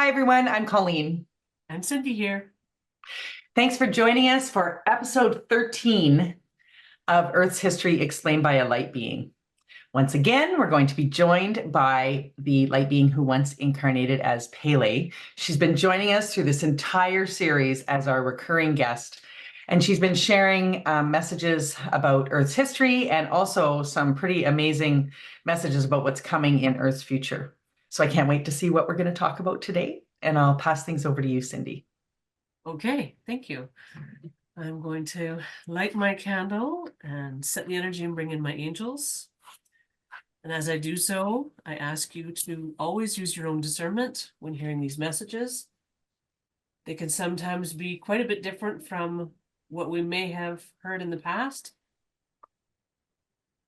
Hi, everyone. I'm Colleen. I'm Cindy here. Thanks for joining us for episode 13 of Earth's History Explained by a Light Being. Once again, we're going to be joined by the light being who once incarnated as Pele. She's been joining us through this entire series as our recurring guest, and she's been sharing messages about Earth's history and also some pretty amazing messages about what's coming in Earth's future. So I can't wait to see what we're going to talk about today, and I'll pass things over to you, Cindy. Okay, thank you. I'm going to light my candle and set the energy and bring in my angels. And as I do so, I ask you to always use your own discernment when hearing these messages. They can sometimes be quite a bit different from what we may have heard in the past.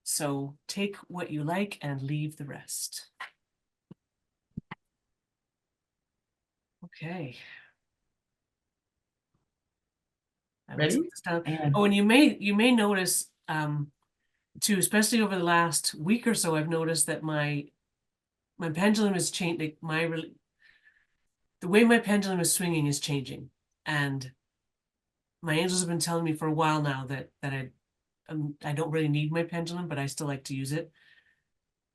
So take what you like and leave the rest. Okay. Ready? Oh, and you may notice too, especially over the last week or so, I've noticed that my pendulum is changing. The way my pendulum is swinging is changing, and my angels have been telling me for a while now that I don't really need my pendulum, but I still like to use it.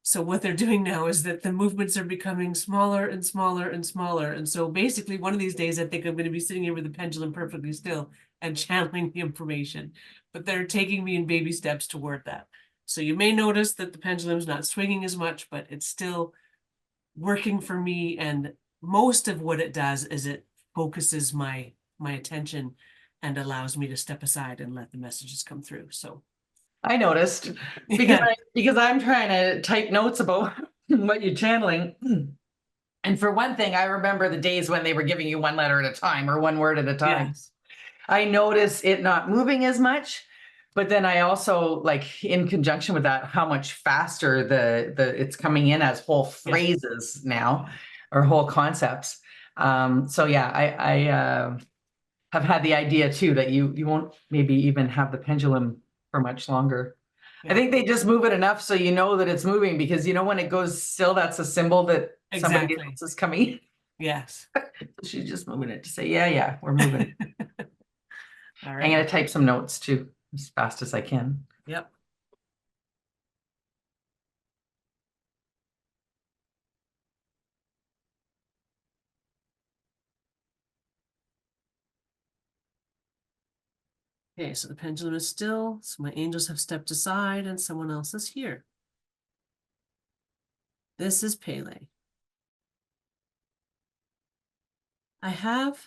So what they're doing now is that the movements are becoming smaller and smaller and smaller. And so basically one of these days, I think I'm going to be sitting here with the pendulum perfectly still and channeling the information, but they're taking me in baby steps toward that. So you may notice that the pendulum's not swinging as much, but it's still working for me. And most of what it does is it focuses my attention and allows me to step aside and let the messages come through. So I noticed because I'm trying to type notes about what you're channeling. And for one thing, I remember the days when they were giving you one letter at a time or one word at a time. Yes. I notice it not moving as much, but then I also, like, in conjunction with that, how much faster the it's coming in as whole phrases now, or whole concepts. So yeah, I have had the idea too that you won't maybe even have the pendulum for much longer. I think they just move it enough so you know that it's moving, because when it goes still, that's a symbol that somebody else is coming. Yes. She's just moving it to say, yeah, we're moving. All I'm right. gonna type some notes too, as fast as I can. Yep. Okay, so the pendulum is still, so my angels have stepped aside and someone else is here. This is Pele. I have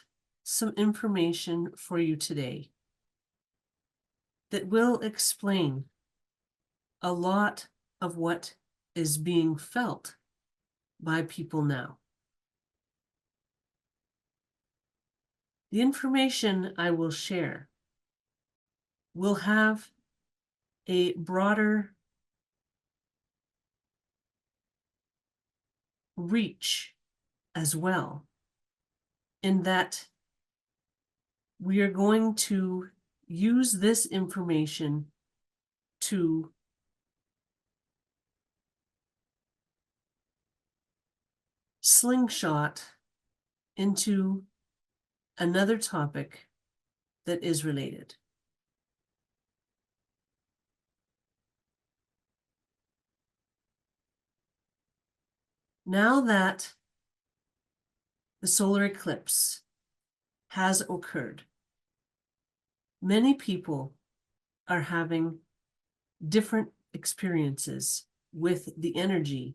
some information for you today that will explain a lot of what is being felt by people now. The information I will share will have a broader reach as well, in that we are going to use this information to slingshot into another topic that is related. Now that the solar eclipse has occurred, many people are having different experiences with the energy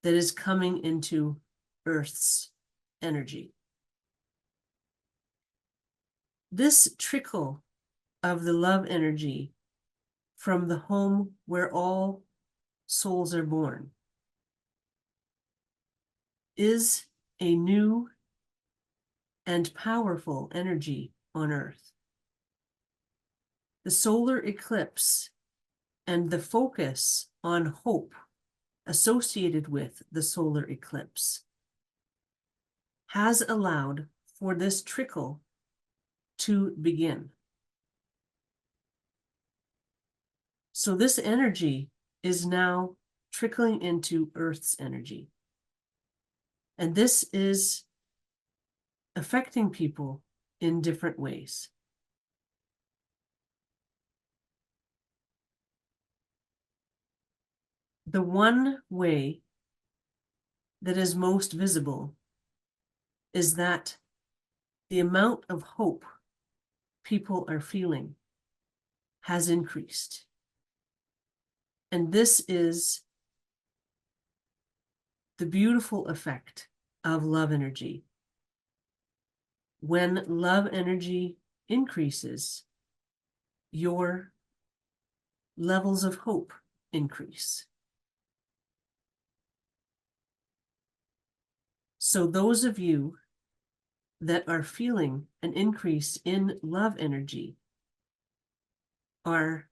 that is coming into Earth's energy. This trickle of the love energy from the home where all souls are born is a new and powerful energy on Earth. The solar eclipse and the focus on hope associated with the solar eclipse has allowed for this trickle to begin. So this energy is now trickling into Earth's energy. And this is affecting people in different ways. The one way that is most visible is that the amount of hope people are feeling has increased. And this is the beautiful effect of love energy. When love energy increases, your levels of hope increase. So those of you that are feeling an increase in love energy are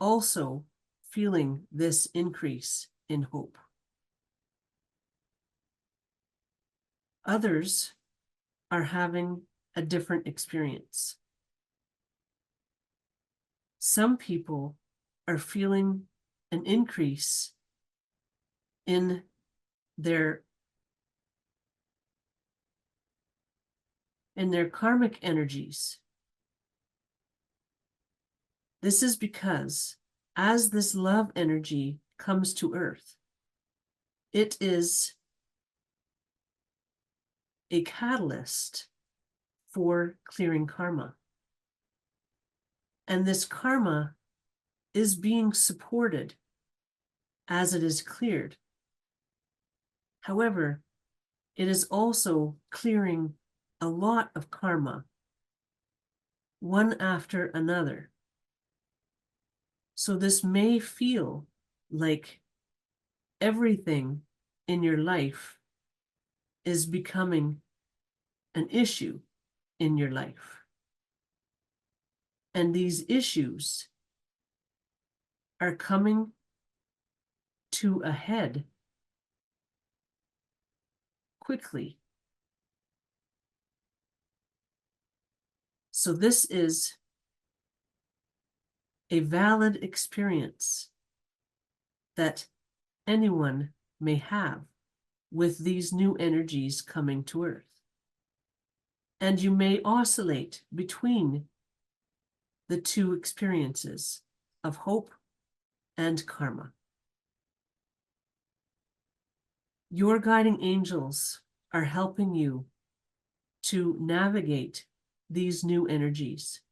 also feeling this increase in hope. Others are having a different experience. Some people are feeling an increase in their karmic energies. This is because as this love energy comes to Earth, it is a catalyst for clearing karma. And this karma is being supported as it is cleared. However, it is also clearing a lot of karma, one after another. So this may feel like everything in your life is becoming an issue in your life. And these issues are coming to a head quickly. So this is a valid experience that anyone may have with these new energies coming to Earth. And you may oscillate between the two experiences of hope and karma. Your guiding angels are helping you to navigate these new energies.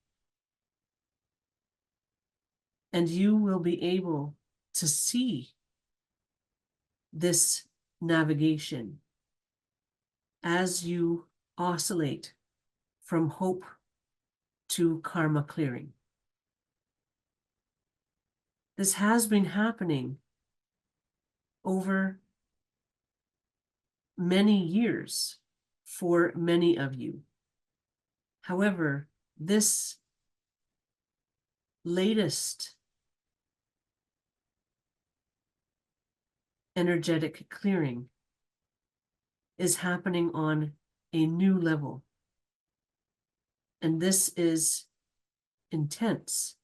And you will be able to see this navigation as you oscillate from hope to karma clearing. This has been happening over many years for many of you. However, this latest energetic clearing is happening on a new level. And this is intense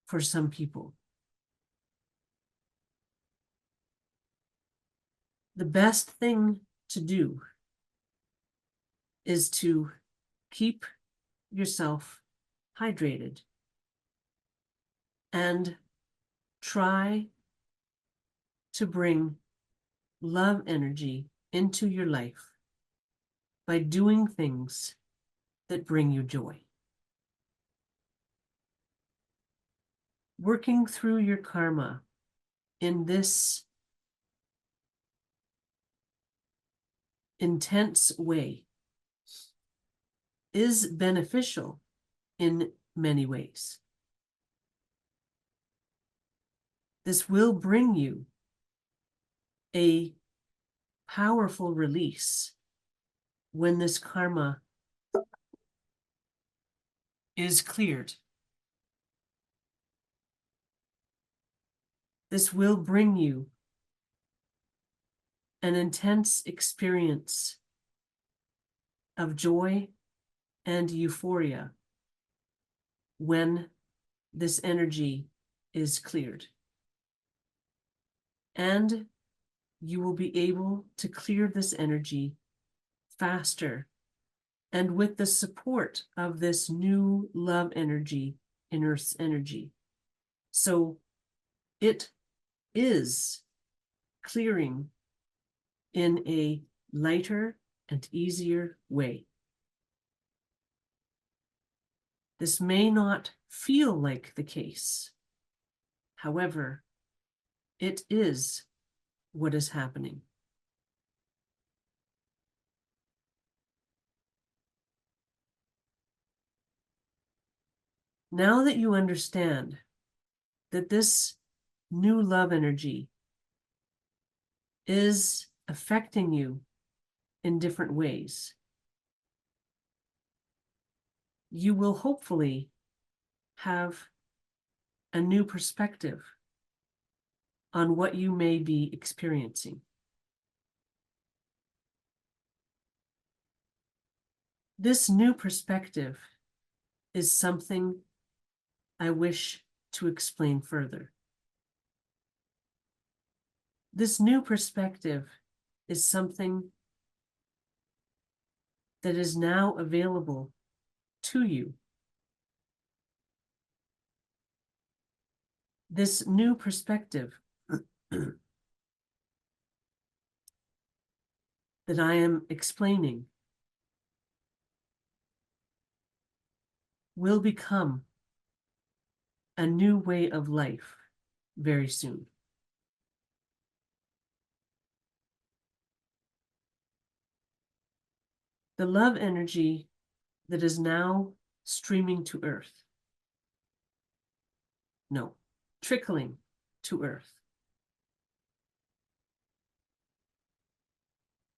for some people. The best thing to do is to keep yourself hydrated and try to bring love energy into your life by doing things that bring you joy. Working through your karma in this intense way is beneficial in many ways. This will bring you a powerful release when this karma is cleared. This will bring you an intense experience of joy and euphoria when this energy is cleared. And you will be able to clear this energy faster and with the support of this new love energy in Earth's energy. So it is clearing in a lighter and easier way. This may not feel like the case. However, it is what is happening. Now that you understand that this new love energy is affecting you in different ways, you will hopefully have a new perspective on what you may be experiencing. This new perspective is something I wish to explain further. This new perspective is something that is now available to you. This new perspective that I am explaining will become a new way of life very soon. The love energy that is now streaming to Earth, no, trickling to Earth,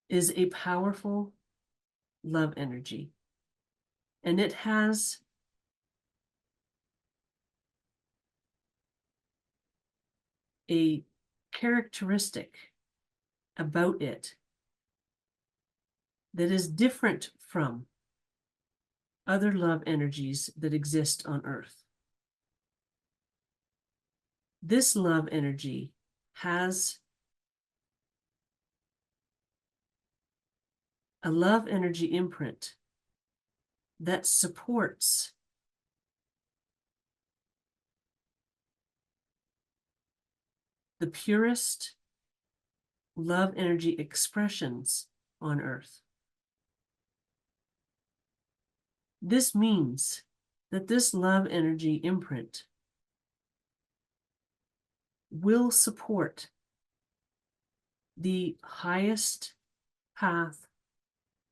is a powerful love energy. And it has a characteristic about it that is different from other love energies that exist on Earth. This love energy has a love energy imprint that supports the purest love energy expressions on Earth. This means that this love energy imprint will support the highest path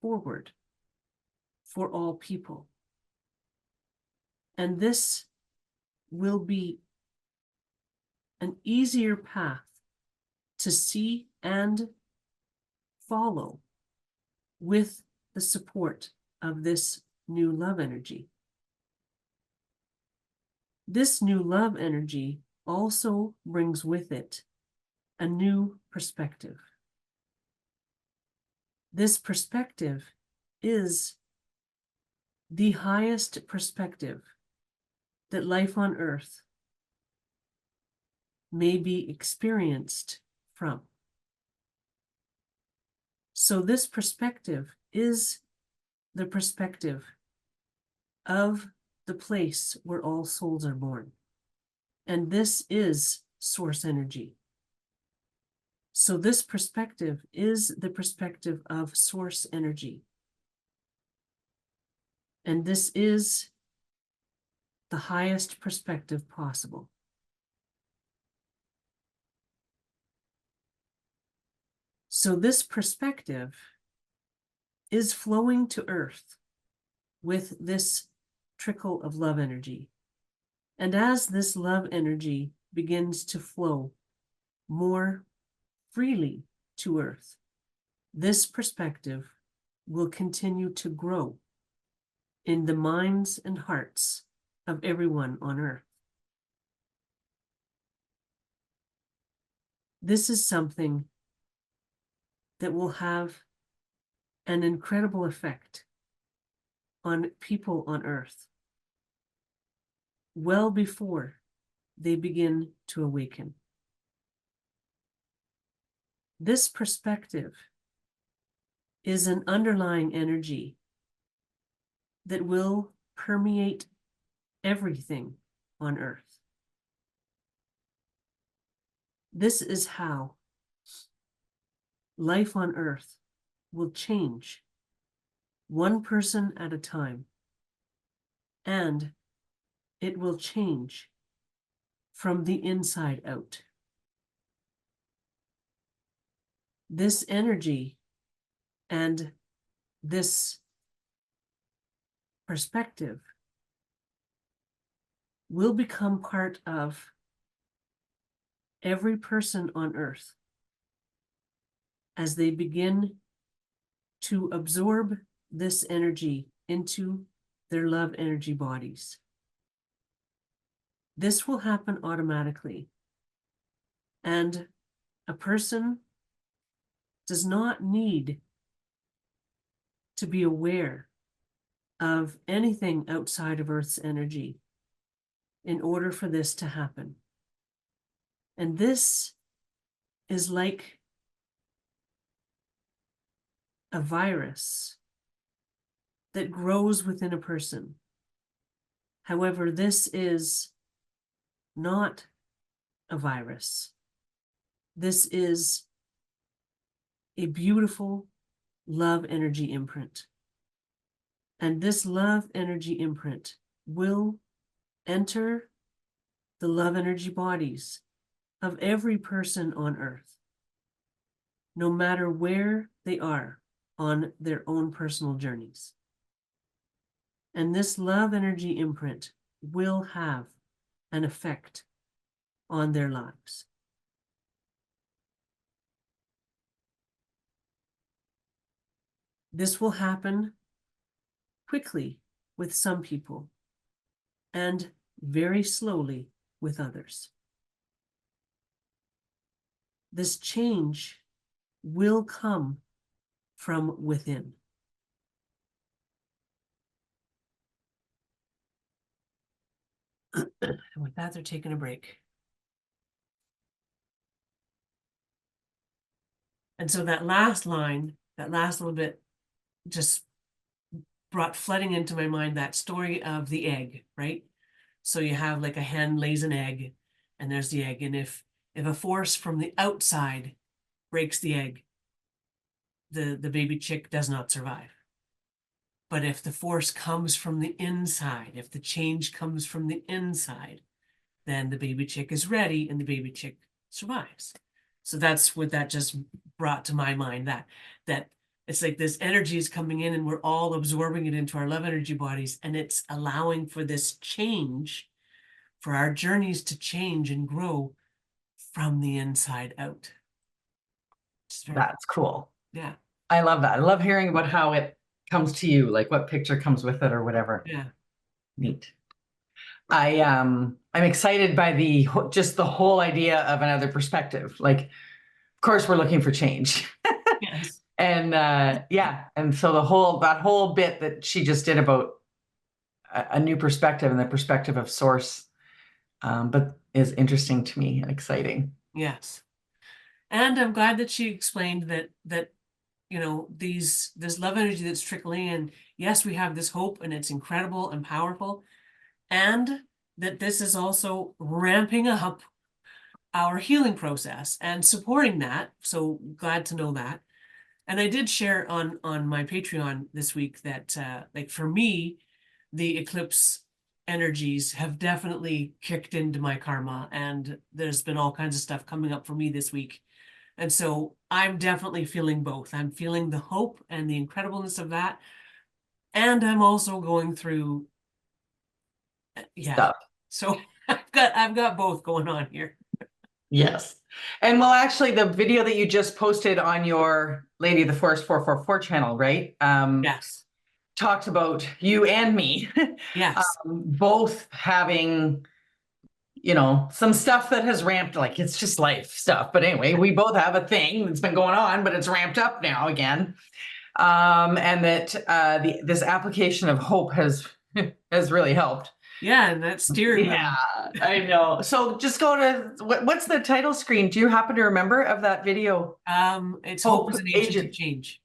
forward for all people. And this will be an easier path to see and follow with the support of this new love energy. This new love energy also brings with it a new perspective. This perspective is the highest perspective that life on Earth may be experienced from. So this perspective is the perspective of the place where all souls are born. And this is source energy. So this perspective is the perspective of source energy. And this is the highest perspective possible. So this perspective is flowing to Earth with this trickle of love energy. And as this love energy begins to flow more freely to Earth, this perspective will continue to grow in the minds and hearts of everyone on Earth. This is something that will have an incredible effect on people on Earth well before they begin to awaken. This perspective is an underlying energy that will permeate everything on Earth. This is how life on Earth will change, one person at a time, and it will change from the inside out. This energy and this perspective will become part of every person on Earth as they begin to absorb this energy into their love energy bodies. This will happen automatically, and a person does not need to be aware of anything outside of Earth's energy in order for this to happen. And this is like a virus that grows within a person. However, this is not a virus. This is a beautiful love energy imprint. And this love energy imprint will enter the love energy bodies of every person on Earth, no matter where they are on their own personal journeys. And this love energy imprint will have an effect on their lives. This will happen quickly with some people and very slowly with others. This change will come from within. And with that, they're taking a break. And so that last line, that last little bit, just brought flooding into my mind that story of the egg, right? So you have like a hen lays an egg, and there's the egg. And if a force from the outside breaks the egg, the baby chick does not survive. But if the force comes from the inside, if the change comes from the inside, then the baby chick is ready and the baby chick survives. So that's what that just brought to my mind, that it's like this energy is coming in and we're all absorbing it into our love energy bodies, and it's allowing for this change, for our journeys to change and grow from the inside out. That's cool. Yeah. I love that. I love hearing about how it comes to you, like what picture comes with it or whatever. Yeah. Neat. I'm excited by just the whole idea of another perspective. Like, of course, we're looking for change. Yes. And yeah, and so that whole bit that she just did about a new perspective and the perspective of source, but is interesting to me and exciting. Yes. And I'm glad that she explained that you know, this love energy that's trickling in. Yes, we have this hope and it's incredible and powerful, and that this is also ramping up our healing process and supporting that. So glad to know that. And I did share on my Patreon this week that like for me, the eclipse energies have definitely kicked into my karma, and there's been all kinds of stuff coming up for me this week. And so I'm definitely feeling both. I'm feeling the hope and the incredibleness of that. And I'm also going through, yeah. Stuff. So I've got both going on here. Yes. And well, actually, the video that you just posted on your Lady of the Forest 444 channel, right? Yes. Talked about you and me. Yes. Both having, some stuff that has ramped, like it's just life stuff. But anyway, we both have a thing that's been going on, but it's ramped up now again. And that this application of hope has really helped. Yeah, and that steering Yeah, wheel. I know. So just go to what's the title screen? Do you happen to remember of that video? It's hope Hope is an agent of Agent. change.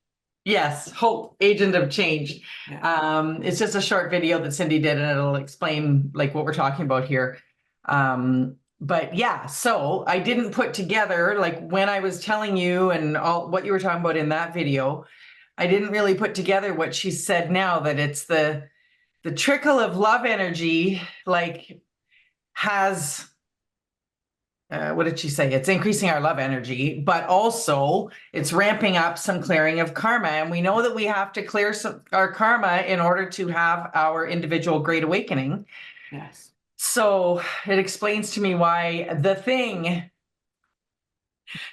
Yes, Hope Agent of Change. Yeah. It's just a short video that Cindy did, and it'll explain like what we're talking about here. But yeah, so I didn't put together like when I was telling you and all what you were talking about in that video, I didn't really put together what she said now that it's the trickle of love energy like has what did she say? It's increasing our love energy, but also it's ramping up some clearing of karma. And we know that we have to clear our karma in order to have our individual great awakening. Yes. So it explains to me why the thing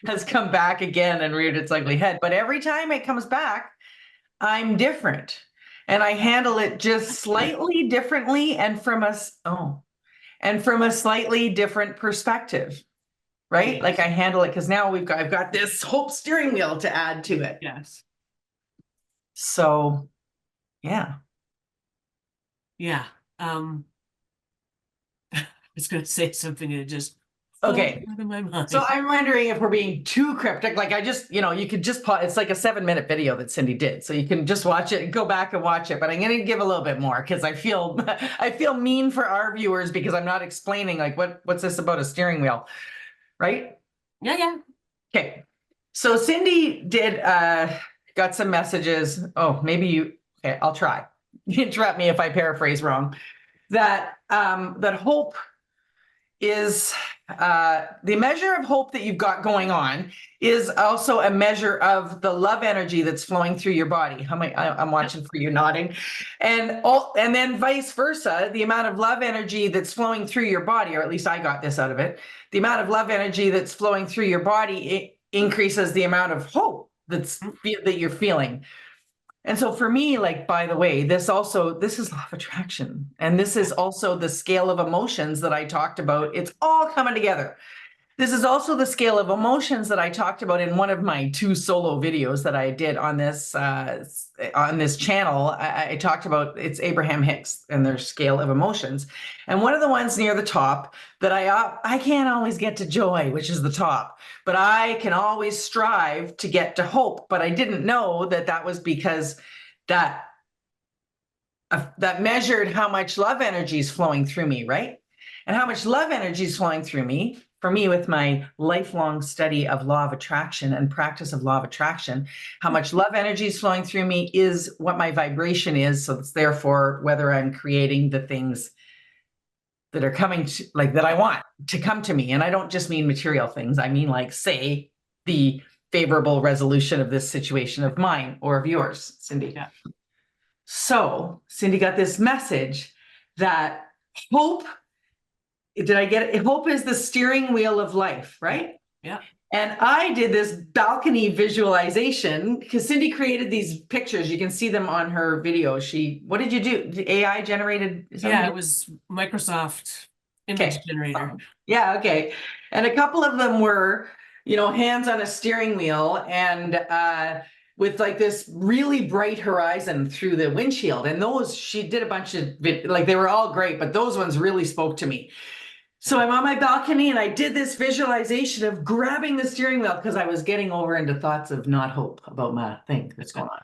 has come back again and reared its ugly head. But every time it comes back, I'm different. And I handle it just slightly differently and from a slightly different perspective. Right? Yes. Like I handle it because now I've got this hope steering wheel to add to it. Yes. So yeah. Yeah. I was gonna say something and it just flew Okay. out of my mind. So I'm wondering if we're being too cryptic. Like I just, you could just pause. It's like a 7-minute video that Cindy did. So you can just watch it and go back and watch it. But I'm gonna give a little bit more because I feel I feel mean for our viewers because I'm not explaining like what's this about a steering wheel, right? Yeah, yeah. Okay. So Cindy did got some messages. Oh, maybe okay, I'll try. Interrupt me if I paraphrase wrong. That hope is the measure of hope that you've got going on is also a measure of the love energy that's flowing through your body. How many? I'm watching for you nodding, and then vice versa. The amount of love energy that's flowing through your body, or at least I got this out of it. The amount of love energy that's flowing through your body it increases the amount of hope that you're feeling. And so for me, like, by the way, this is law of attraction. And this is also the scale of emotions that I talked about. It's all coming together. This is also the scale of emotions that I talked about in one of my 2 solo videos that I did on this channel. I talked about it's Abraham Hicks and their scale of emotions. And one of the ones near the top that I can't always get to joy, which is the top, but I can always strive to get to hope. But I didn't know that was because that that measured how much love energy is flowing through me, right? And how much love energy is flowing through me, for me, with my lifelong study of law of attraction and practice of law of attraction, how much love energy is flowing through me is what my vibration is. So it's therefore whether I'm creating the things that are coming to, like, that I want to come to me. And I don't just mean material things. I mean, like, say, the favorable resolution of this situation of mine or of yours, Cindy. Yeah. So Cindy got this message that hope, did I get it? Hope is the steering wheel of life, right? Yeah. And I did this balcony visualization because Cindy created these pictures. You can see them on her video. What did you do? The AI generated? Yeah, it was Microsoft image generator. Yeah, okay. And a couple of them were, hands on a steering wheel and with like this really bright horizon through the windshield. And those, she did a bunch of, like, they were all great, but those ones really spoke to me. So I'm on my balcony and I did this visualization of grabbing the steering wheel because I was getting over into thoughts of not hope about my thing that's going on.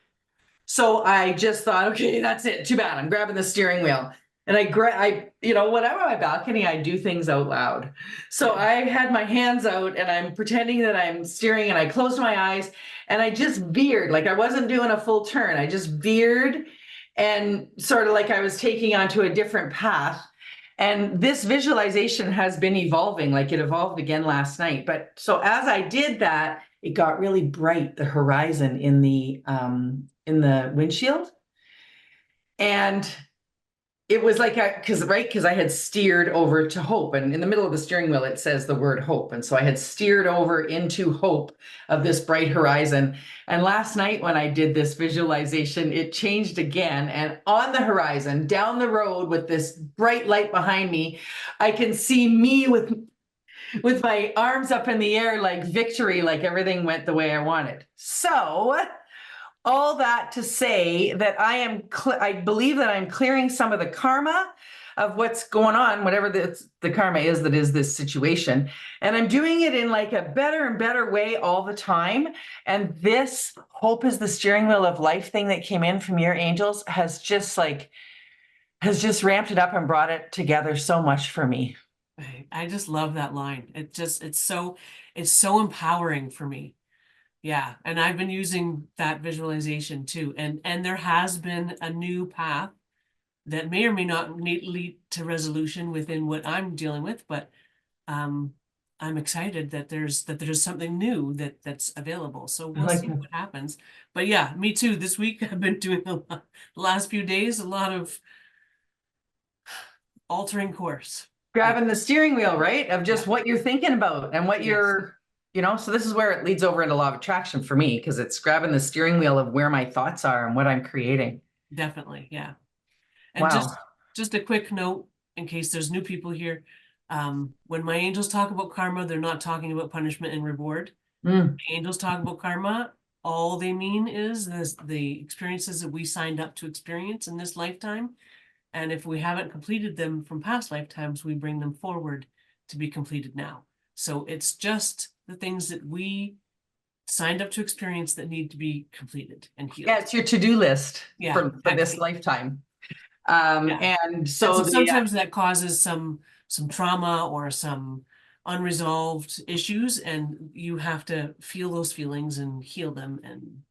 So I just thought, okay, that's it. Too bad. I'm grabbing the steering wheel. And when I'm on my balcony, I do things out loud. So I had my hands out and I'm pretending that I'm steering and I closed my eyes and I just veered, like I wasn't doing a full turn. I just veered and sort of like I was taking onto a different path. And this visualization has been evolving, like it evolved again last night. But so as I did that, it got really bright, the horizon in the windshield. And it was like, because I had steered over to hope, and in the middle of the steering wheel, it says the word hope. And so I had steered over into hope of this bright horizon. And last night when I did this visualization, it changed again. And on the horizon, down the road with this bright light behind me, I can see me with my arms up in the air, like victory, like everything went the way I wanted. So all that to say that I believe that I'm clearing some of the karma of what's going on, whatever the karma is that is this situation. And I'm doing it in like a better and better way all the time. And this hope is the steering wheel of life thing that came in from your angels has just ramped it up and brought it together so much for me. I just love that line. It's so empowering for me. Yeah, and I've been using that visualization too. And there has been a new path that may or may not lead to resolution within what I'm dealing with, but um I'm excited that there's something new that's available. So I we'll like see that. what happens. But yeah, me too. This week I've been doing the last few days, a lot of altering course. Yeah, Grabbing the steering wheel, right? Of yeah, just what you're thinking about and what yes, so this is where it leads over into law of attraction for me, because it's grabbing the steering wheel of where my thoughts are and what I'm creating. definitely. Yeah. And Wow. just a quick note in case there's new people here. When my angels talk about karma, they're not talking about punishment and reward. Mm. Angels talk about karma, all they mean is the experiences that we signed up to experience in this lifetime. And if we haven't completed them from past lifetimes, we bring them forward to be completed now. So it's just the things that we signed up to experience that need to be completed and Yeah, healed. it's your to-do list Yeah, for this exactly. lifetime. Yeah. And And so so the sometimes that causes some trauma or some unresolved issues, and you have to feel those feelings and heal them and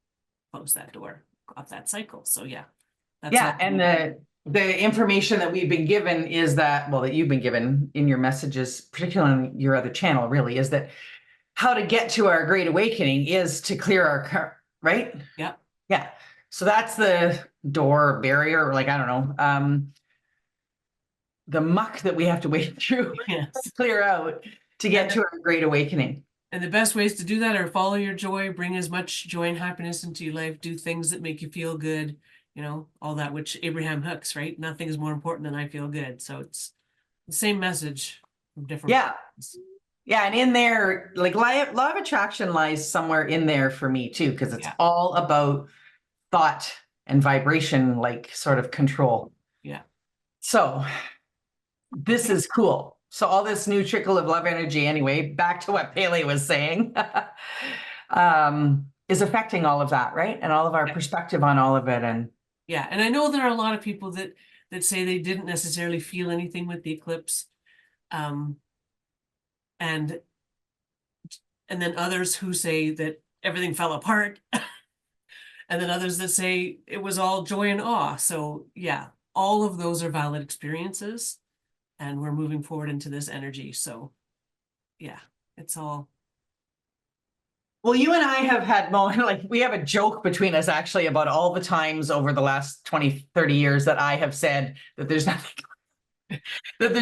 close that door off that cycle. So yeah, that's yeah, all. and the information that we've been given is that, well, that you've been given in your messages, particularly on your other channel, really, is that how to get to our great awakening is to clear right? Yeah, Yeah. So that's the door barrier, like, I don't know, the muck that we have to wade through, yes. clear out to get And to our great awakening. and the best ways to do that are follow your joy, bring as much joy and happiness into your life, do things that make you feel good, all that, which Abraham Hooks, right? Nothing is more important than I feel good. So it's the same message from different Yeah. places. Yeah. And in there, like law of attraction lies somewhere in there for me too, because it's Yeah, all about thought and vibration, like sort of control. yeah. So this Okay. is cool. So all this new trickle of love energy, anyway, back to what Pele was saying, is affecting all of that, right? And all of our Yeah. perspective on all of it. And Yeah, and I know there are a lot of people that say they didn't necessarily feel anything with the eclipse, um, and then others who say that everything fell apart, and then others that say it was all joy and awe. So yeah, all of those are valid experiences, and we're moving forward into this energy. So yeah, it's all well, you and I have had like we have a joke between us actually about all the times over the last 20, 30 years that I have said that there's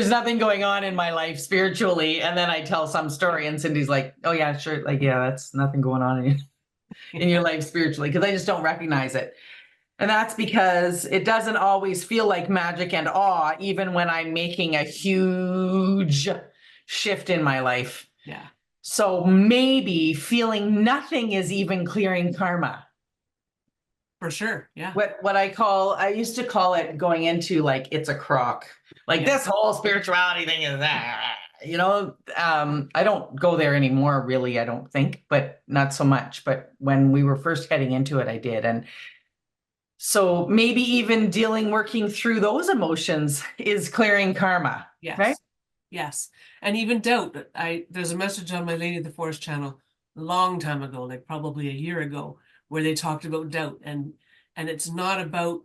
nothing going on in my life spiritually. And then I tell some story and Cindy's like, oh yeah, sure. Like, yeah, that's nothing going on in your life spiritually, because I just don't recognize it. And that's because it doesn't always feel like magic and awe, even when I'm making a huge shift in my life. yeah, So maybe feeling nothing is even clearing karma. for sure. Yeah, I used to call it going into like it's a crock. Like yeah, this whole spirituality thing is that, I don't go there anymore, really, I don't think, but not so much. But when we were first heading into it, I did. And so maybe even working through those emotions is clearing karma, right? yes, yes, and even doubt. There's a message on my Lady of the Forest channel a long time ago, like probably a year ago, where they talked about doubt, and it's not about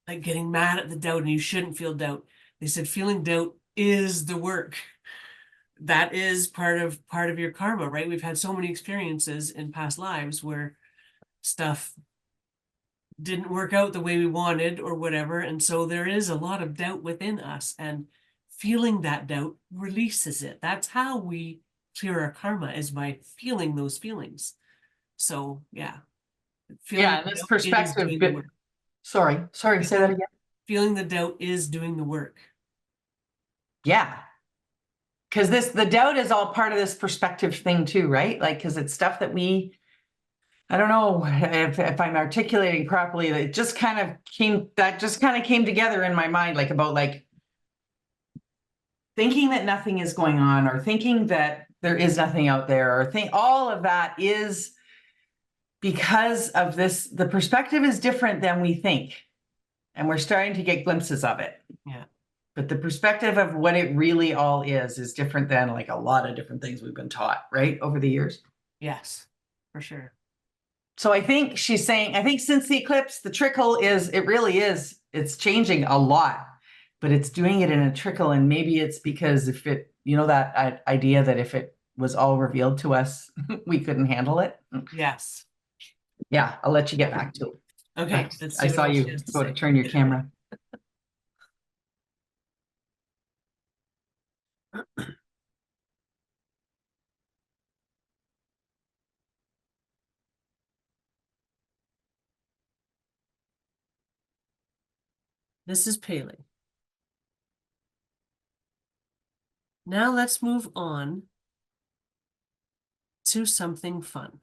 like getting mad at the doubt, and you shouldn't feel doubt. They said feeling doubt is the work. That is part of your karma, right? We've had so many experiences in past lives where stuff didn't work out the way we wanted or whatever, and so there is a lot of doubt within us, and feeling that doubt releases it. That's how we clear our karma, is by feeling those feelings. So yeah, feeling Yeah, and the this doubt is perspective doing the bit, work. sorry, say that Feeling, again. feeling the doubt is doing the work. Yeah. Because the doubt is all part of this perspective thing too, right? Like, because it's stuff that we I don't know if I'm articulating properly. It just kind of came together in my mind, like about like thinking that nothing is going on, or thinking that there is nothing out there, or think all of that is because of this. The perspective is different than we think, and we're starting to get glimpses of it. Yeah. But the perspective of what it really all is different than like a lot of different things we've been taught, right, over the years. Yes, for sure. So I think she's saying, I think since the eclipse, the trickle it's changing a lot, but it's doing it in a trickle. And maybe it's because if it, that idea that if it was all revealed to us, we couldn't handle it. Yes. Yeah, I'll let you get back to it. Okay, let's I see what saw else she you has to go to say. turn your camera. This is Pele. Now let's move on to something fun.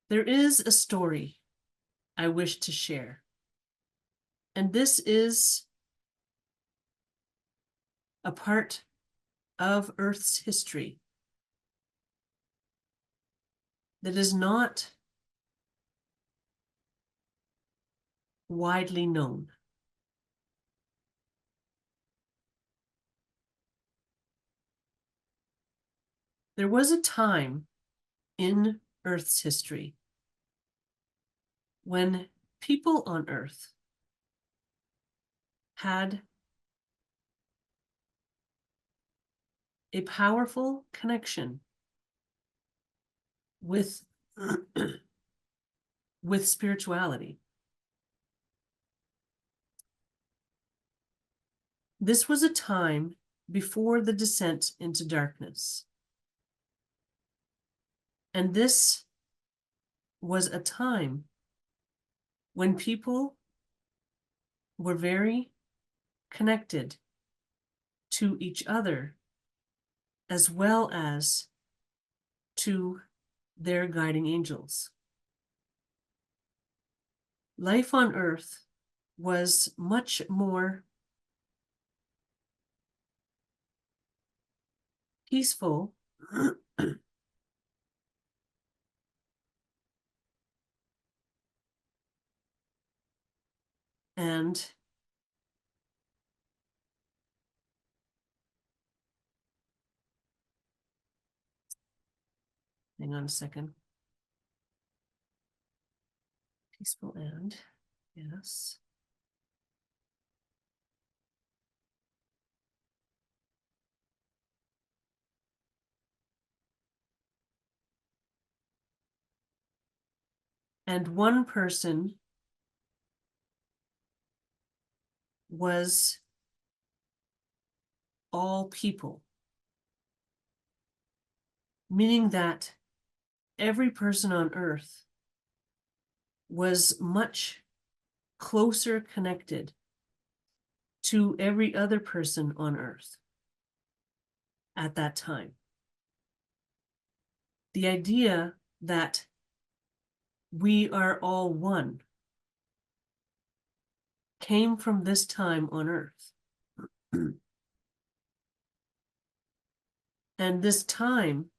There is a story I wish to share, and this is a part of Earth's history that is not widely known. There was a time in Earth's history when people on Earth had a powerful connection with, with spirituality. This was a time before the descent into darkness. And this was a time when people were very connected to each other as well as to their guiding angels. Life on Earth was much more peaceful and hang on a second. Peaceful and, yes. And one person was all people, meaning that every person on Earth was much closer connected to every other person on Earth at that time. The idea that we are all one came from this time on Earth. And this time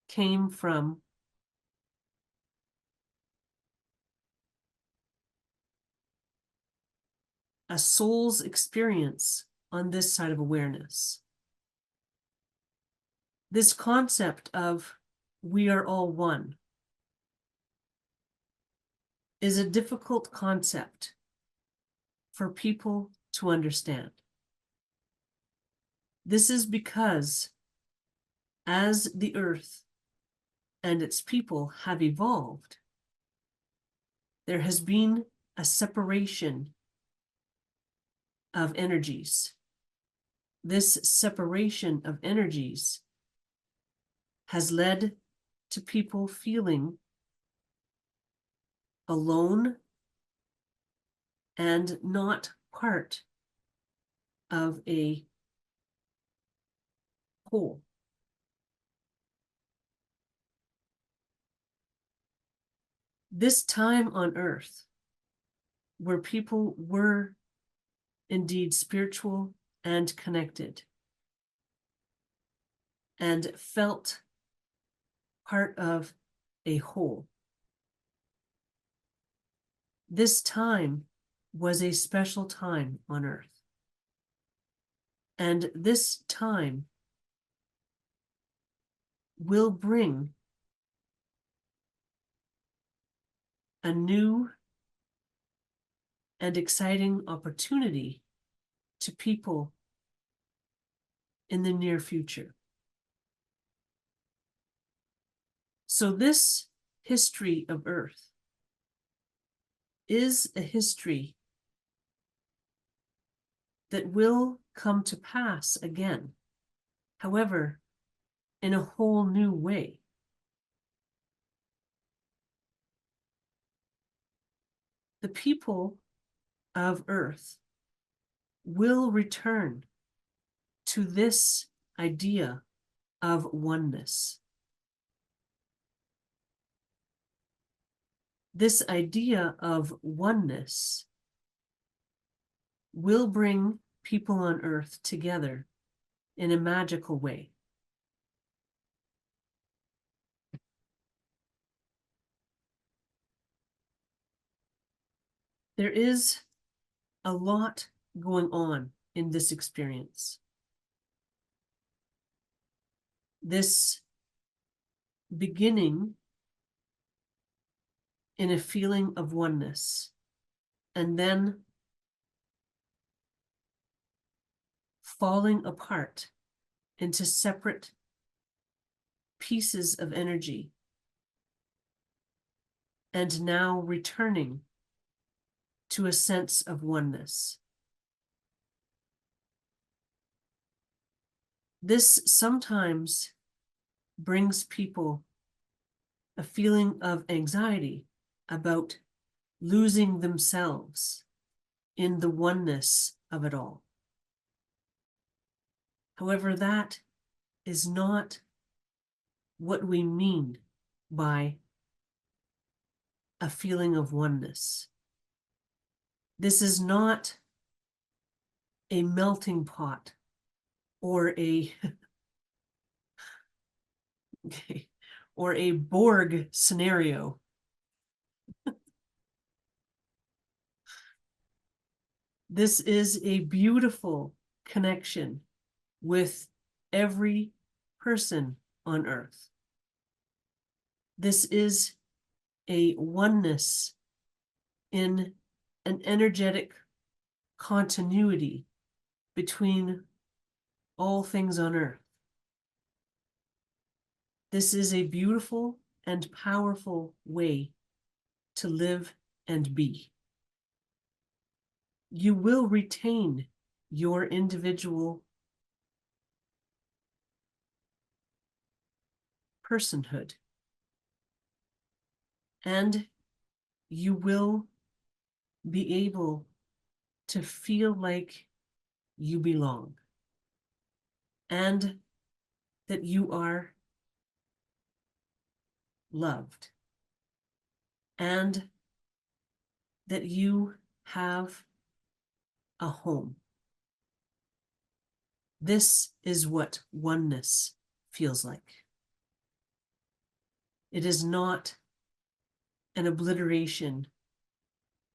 came from a soul's experience on this side of awareness. This concept of we are all one is a difficult concept for people to understand. This is because as the Earth and its people have evolved, there has been a separation of energies. This separation of energies has led to people feeling alone and not part of a whole. this time on earth, where people were indeed spiritual and connected and felt part of a whole. This time was a special time on earth. And this time will bring a new and exciting opportunity to people in the near future. So this history of Earth is a history that will come to pass again, however, in a whole new way. The people of Earth will return to this idea of oneness. This idea of oneness will bring people on Earth together in a magical way. There is a lot going on in this experience. This beginning in a feeling of oneness, and then falling apart into separate pieces of energy, and now returning to a sense of oneness. This sometimes brings people a feeling of anxiety about losing themselves in the oneness of it all. However, that is not what we mean by a feeling of oneness. This is not a melting pot or a or a Borg scenario. This is a beautiful connection with every person on Earth. This is a oneness in an energetic continuity between all things on Earth. This is a beautiful and powerful way to live and be. You will retain your individual personhood, and you will be able to feel like you belong and that you are loved and that you have a home. This is what oneness feels like. It is not an obliteration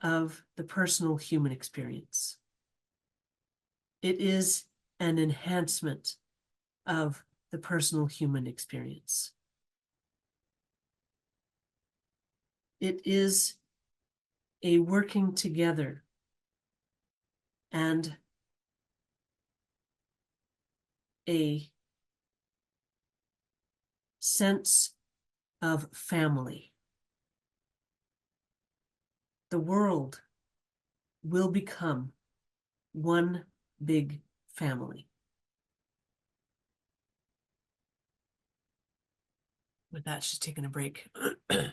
of the personal human experience. It is an enhancement of the personal human experience. It is a working together and a sense of family. The world will become one big family. With that, she's taking a break. I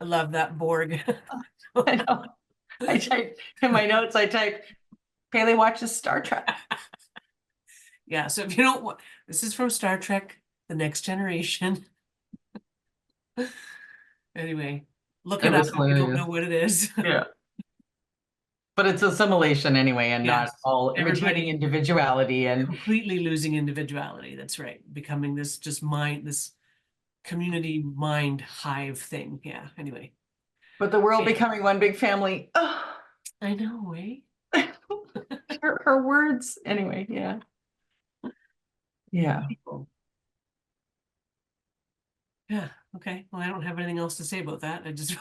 love that Borg. I know. I typed in my notes, I typed, Pele watches Star Trek. Yeah, so if you don't want, this is from Star Trek, The Next Generation. Anyway, Look It it up was if you don't hilarious. know what it is. Yeah. But it's assimilation anyway, and not Yes, all retaining everybody individuality. And completely losing individuality. That's right. Becoming this just mind, this community mind hive thing. Yeah. Anyway. but the world Okay. becoming one big family. Oh, I know, eh? her words. Anyway, yeah. Yeah. People. Yeah. Okay. Well, I don't have anything else to say about that. I just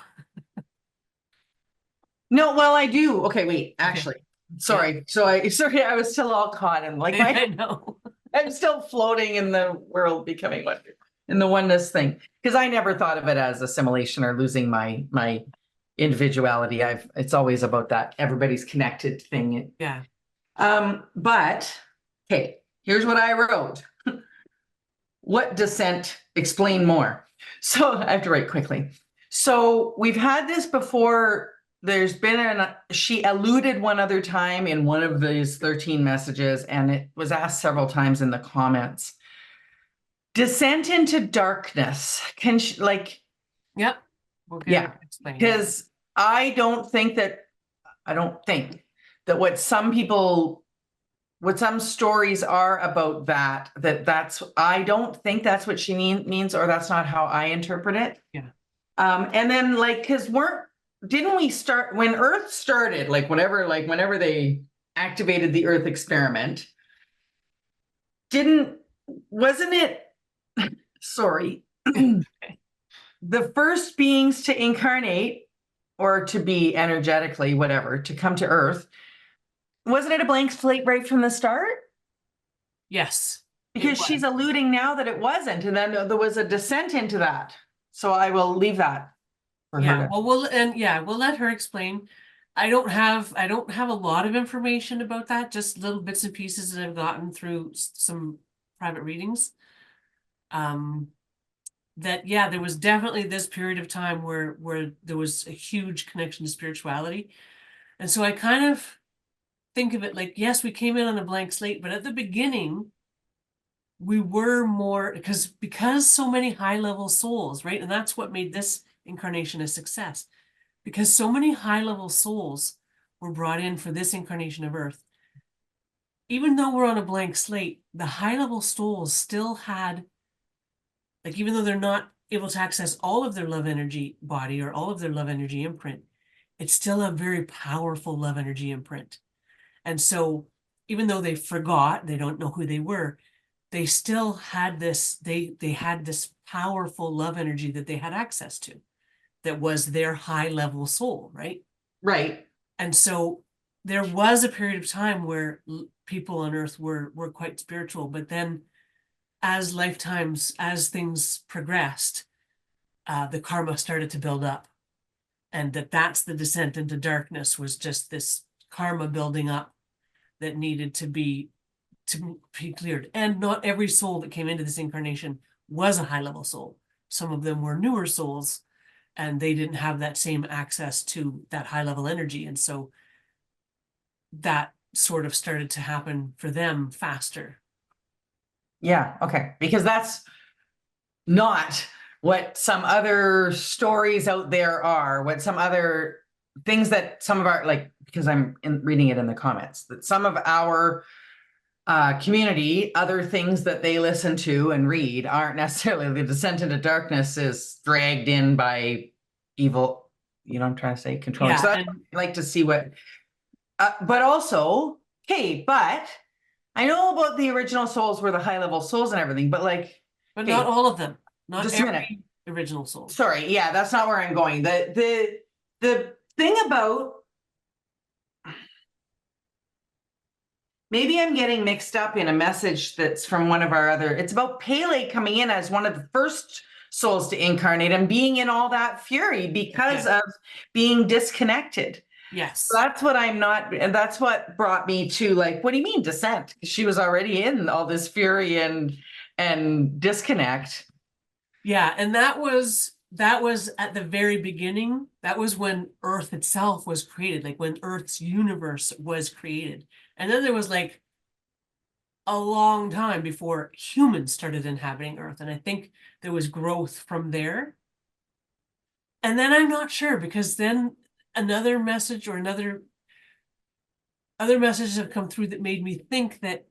No, well, I do. Okay, wait, okay. actually. Yeah. Sorry. Sorry, I was still all caught in like my I know. I'm still floating in the world becoming one in the oneness thing. Because I never thought of it as assimilation or losing my individuality. It's always about that everybody's connected thing. Yeah. But okay, here's what I wrote. What descent? Explain more. So I have to write quickly. So we've had this before. There's been she alluded one other time in one of these 13 messages, and it was asked several times in the comments. Descent into darkness. Can she Yep. We'll get her yeah, to explain. Yeah. because I don't think that what some stories are about that's I don't think that's what she means, or that's not how I interpret it. Yeah. And then because didn't we start when Earth started, whenever they activated the Earth experiment, wasn't it sorry the first beings to incarnate or to be energetically whatever to come to Earth, wasn't it a blank slate right from the start? Yes. Because she's alluding now that it wasn't, and then there was a descent into that. So I will leave that for her Yeah. to. Well, we'll let her explain. I don't have a lot of information about that, just little bits and pieces that I've gotten through some private readings. That yeah, there was definitely this period of time where there was a huge connection to spirituality. And so I kind of think of it like, yes, we came in on a blank slate, but at the beginning, we were more because so many high level souls, right? And that's what made this incarnation a success, because so many high level souls were brought in for this incarnation of Earth. Even though we're on a blank slate, the high level souls still had, like, even though they're not able to access all of their love energy body or all of their love energy imprint, it's still a very powerful love energy imprint. And so even though they forgot, they don't know who they were, they still had this, they had this powerful love energy that they had access to, that was their high level soul, right? Right. And so there was a period of time where people on Earth were quite spiritual, but then as things progressed, the karma started to build up, and that's the descent into darkness, was just this karma building up that needed to be cleared. And not every soul that came into this incarnation was a high level soul. Some of them were newer souls, and they didn't have that same access to that high level energy, and so that sort of started to happen for them faster. Yeah. Okay. Because that's not what some other stories out there are, what some other things that some of our, because reading it in the comments, that some of our community, other things that they listen to and read aren't necessarily the descent into darkness is dragged in by evil, I'm trying to say controlling. So I'd like to see what, but also, okay, but I know about the original souls were the high level souls and everything, but But not all of them, not just a minute. every original soul. Sorry, yeah, that's not where I'm going. The thing about, maybe I'm getting mixed up in a message that's from one of our other, it's about Pele coming in as one of the first souls to incarnate and being in all that fury because of being disconnected. Yes. So that's what I'm not, and that's what brought me to what do you mean descent? She was already in all this fury and disconnect. Yeah, and that was at the very beginning. That was when Earth itself was created, like when Earth's universe was created. And then there was a long time before humans started inhabiting Earth. And I think there was growth from there. And then I'm not sure, because then another message or other messages have come through that made me think that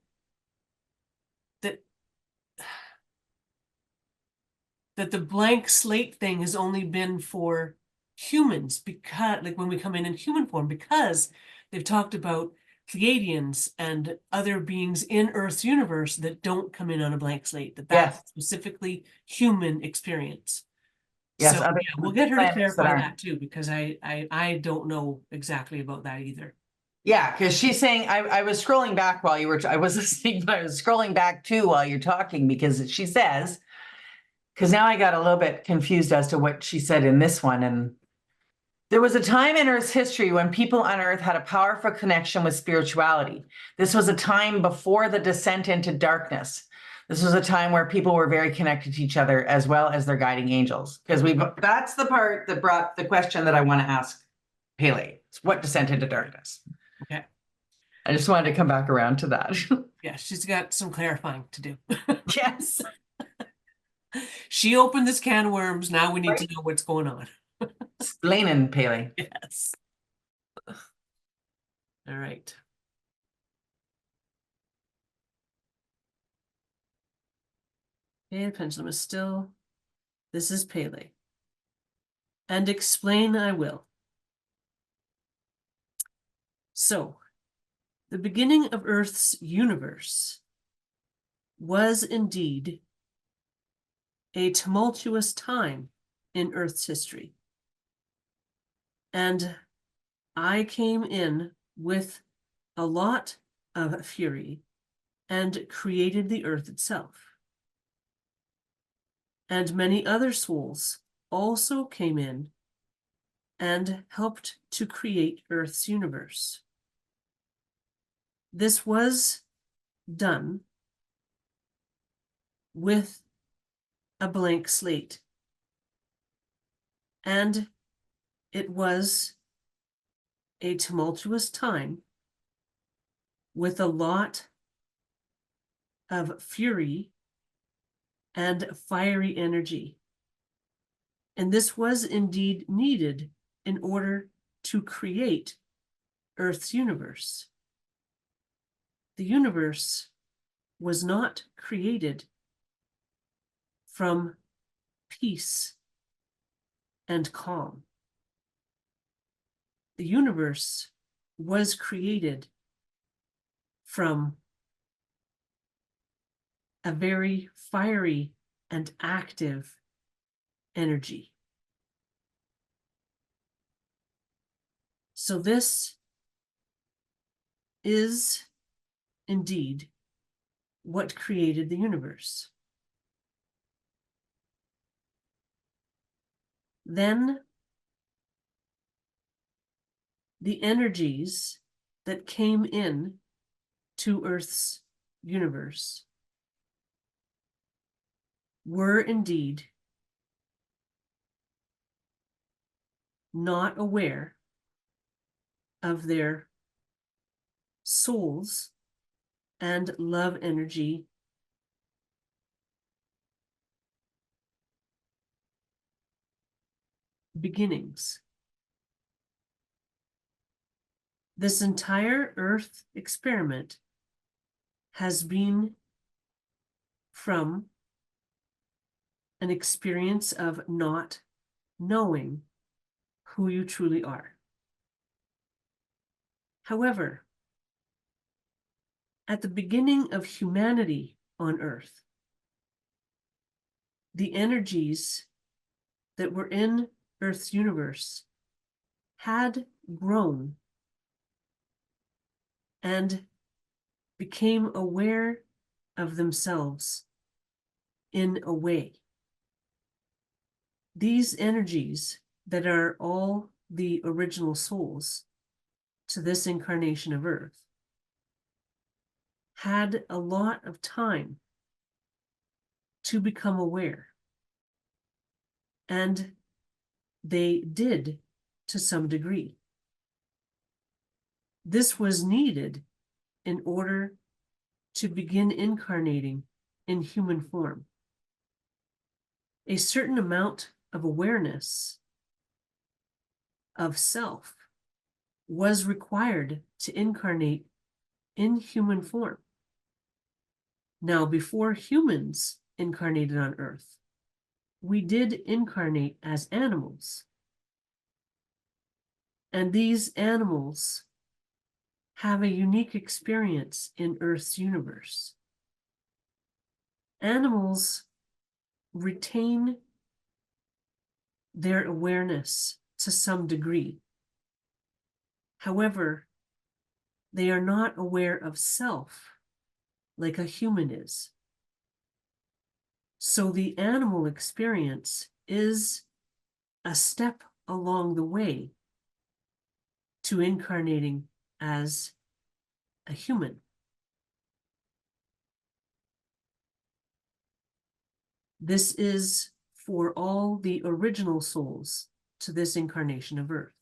the blank slate thing has only been for humans, because like when we come in human form, because they've talked about Pleiadians and other beings in Earth's universe that don't come in on a blank slate, that's Yes. specifically human experience. Yes, So other yeah, we'll get her to planets that clarify aren't. that too, because I don't know exactly about that either. Yeah, because she's saying I was scrolling back while you were. I was listening, but I was scrolling back too while you're talking, because she says, because now I got a little bit confused as to what she said in this one. And there was a time in Earth's history when people on Earth had a powerful connection with spirituality. This was a time before the descent into darkness. This was a time where people were very connected to each other as well as their guiding angels. Because that's the part that brought the question that I want to ask Pele. What descent into darkness? Okay. I just wanted to come back around to that. Yeah, she's got some clarifying to do. Yes. She opened this can of worms. Now we need to Right. know what's going on. Explaining, Pele. Yes. All right. Okay, the pendulum is still. This is Pele. And explain I will. So, the beginning of Earth's universe was indeed a tumultuous time in Earth's history. And I came in with a lot of fury and created the Earth itself. And many other souls also came in and helped to create Earth's universe. This was done with a blank slate, and it was a tumultuous time with a lot of fury and fiery energy. And this was indeed needed in order to create Earth's universe. The universe was not created from peace and calm. The universe was created from a very fiery and active energy. So this is indeed what created the universe. Then the energies that came in to Earth's universe were indeed not aware of their souls and love energy beginnings. This entire Earth experiment has been from an experience of not knowing who you truly are. However, at the beginning of humanity on Earth, the energies that were in Earth's universe had grown and became aware of themselves in a way. These energies that are all the original souls to this incarnation of Earth had a lot of time to become aware. And they did to some degree. This was needed in order to begin incarnating in human form. A certain amount of awareness of self was required to incarnate in human form. Now, before humans incarnated on Earth, we did incarnate as animals. And these animals have a unique experience in Earth's universe. Animals retain their awareness to some degree. However, they are not aware of self like a human is. So the animal experience is a step along the way to incarnating as a human. This is for all the original souls to this incarnation of Earth.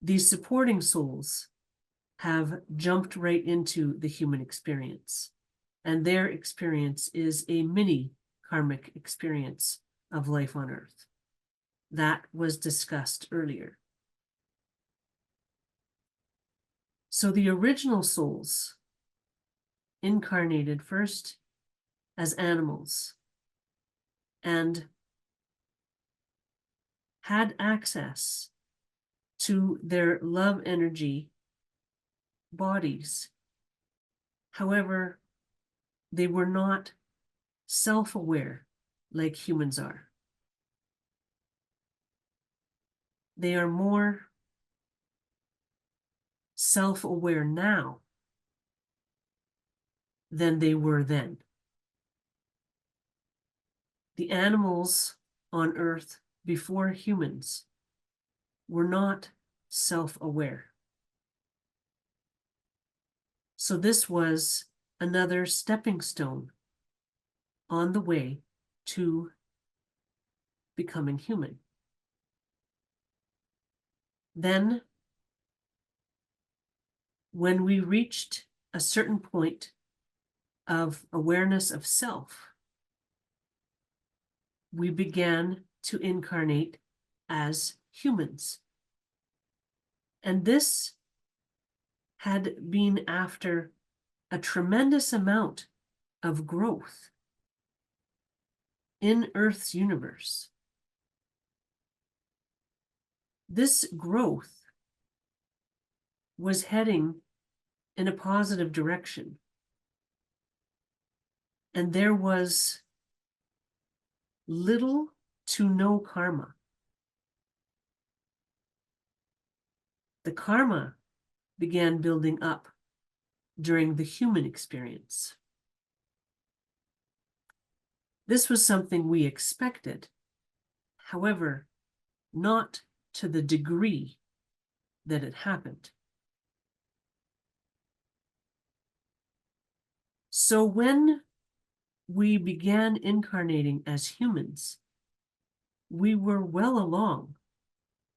These supporting souls have jumped right into the human experience, and their experience is a mini karmic experience of life on Earth. That was discussed earlier. So the original souls incarnated first as animals and had access to their love energy bodies. However, they were not self-aware like humans are. They are more self-aware now than they were then. The animals on Earth before humans were not self-aware. So this was another stepping stone on the way to becoming human. Then, when we reached a certain point of awareness of self, we began to incarnate as humans. And this had been after a tremendous amount of growth in Earth's universe. This growth was heading in a positive direction. And there was little to no karma. The karma began building up during the human experience. This was something we expected, however, not to the degree that it happened. So when we began incarnating as humans, we were well along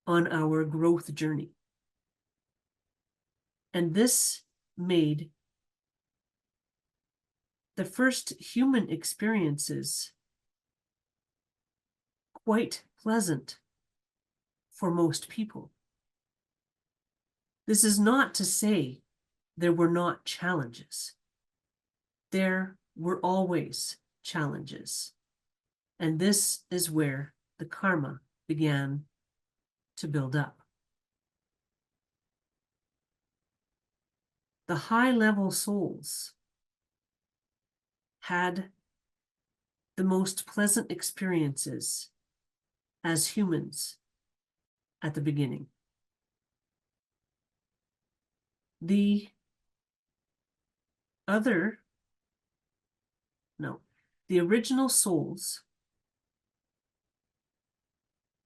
on our growth journey. And this made the first human experiences quite pleasant for most people. This is not to say there were not challenges. There were always challenges. And this is where the karma began to build up. The high-level souls had the most pleasant experiences as humans at the beginning. The original souls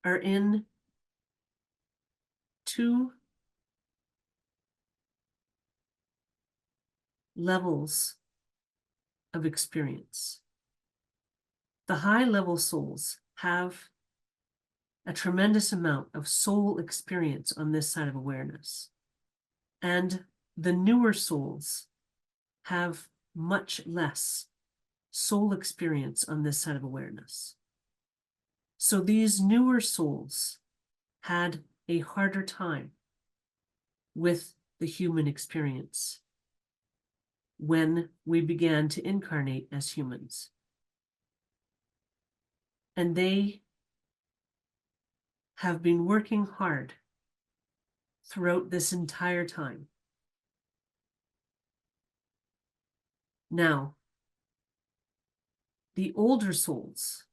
are in two levels of experience. The high-level souls have a tremendous amount of soul experience on this side of awareness. And the newer souls have much less soul experience on this side of awareness. So these newer souls had a harder time with the human experience when we began to incarnate as humans. And they have been working hard throughout this entire time. Now, the older souls,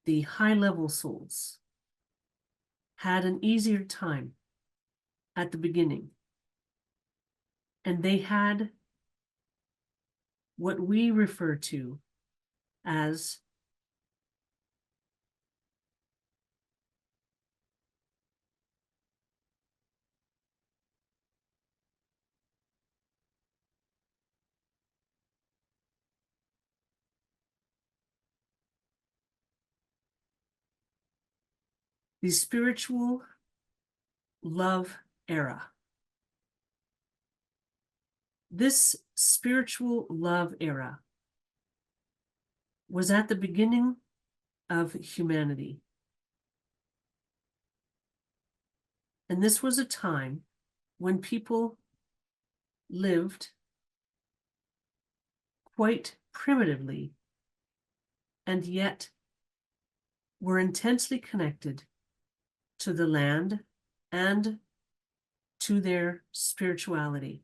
the high-level souls, had an easier time at the beginning. And they had what we refer to as the spiritual love era. This spiritual love era was at the beginning of humanity. And this was a time when people lived quite primitively and yet were intensely connected to the land and to their spirituality.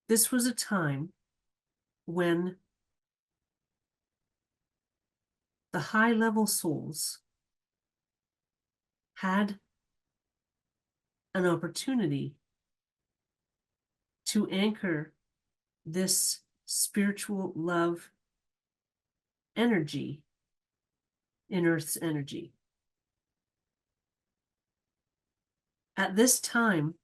This was a time when the high-level souls had an opportunity to anchor this spiritual love energy in Earth's energy. At this time,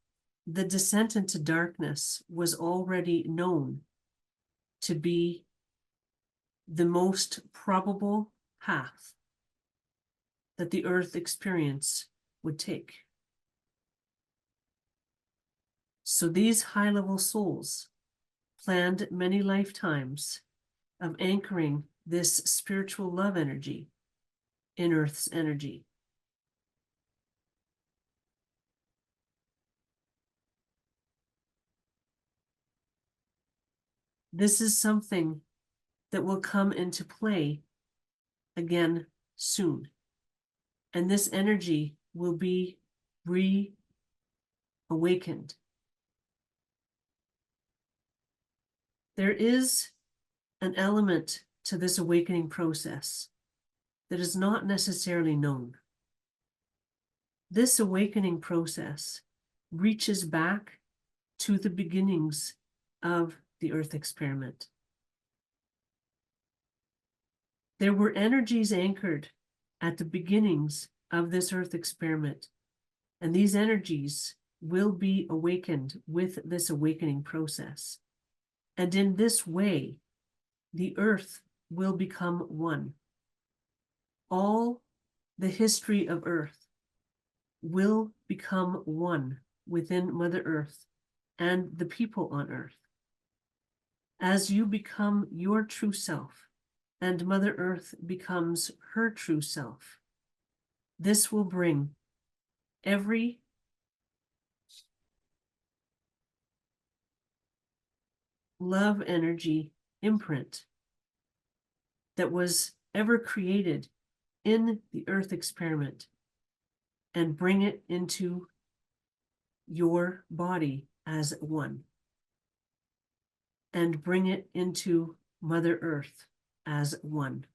the descent into darkness was already known to be the most probable path that the Earth experience would take. So these high-level souls planned many lifetimes of anchoring this spiritual love energy in Earth's energy. This is something that will come into play again soon. And this energy will be reawakened. There is an element to this awakening process that is not necessarily known. This awakening process reaches back to the beginnings of the Earth experiment. There were energies anchored at the beginnings of this Earth experiment, and these energies will be awakened with this awakening process. And in this way, the Earth will become one. All the history of Earth will become one within Mother Earth and the people on Earth. As you become your true self and Mother Earth becomes her true self, this will bring every love energy imprint that was ever created in the Earth experiment and bring it into your body as one, and bring it into Mother Earth as one.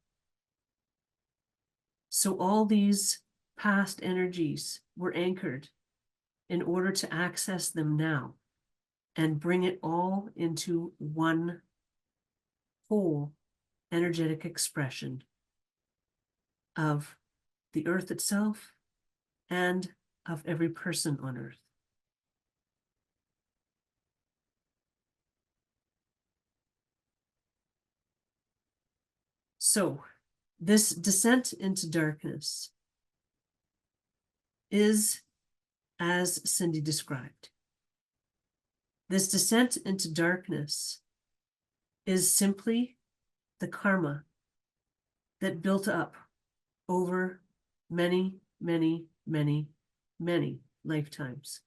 So all these past energies were anchored in order to access them now and bring it all into one whole energetic expression of the Earth itself and of every person on Earth. So, this descent into darkness is as Cindy described. This descent into darkness is simply the karma that built up over many, many, many, many lifetimes.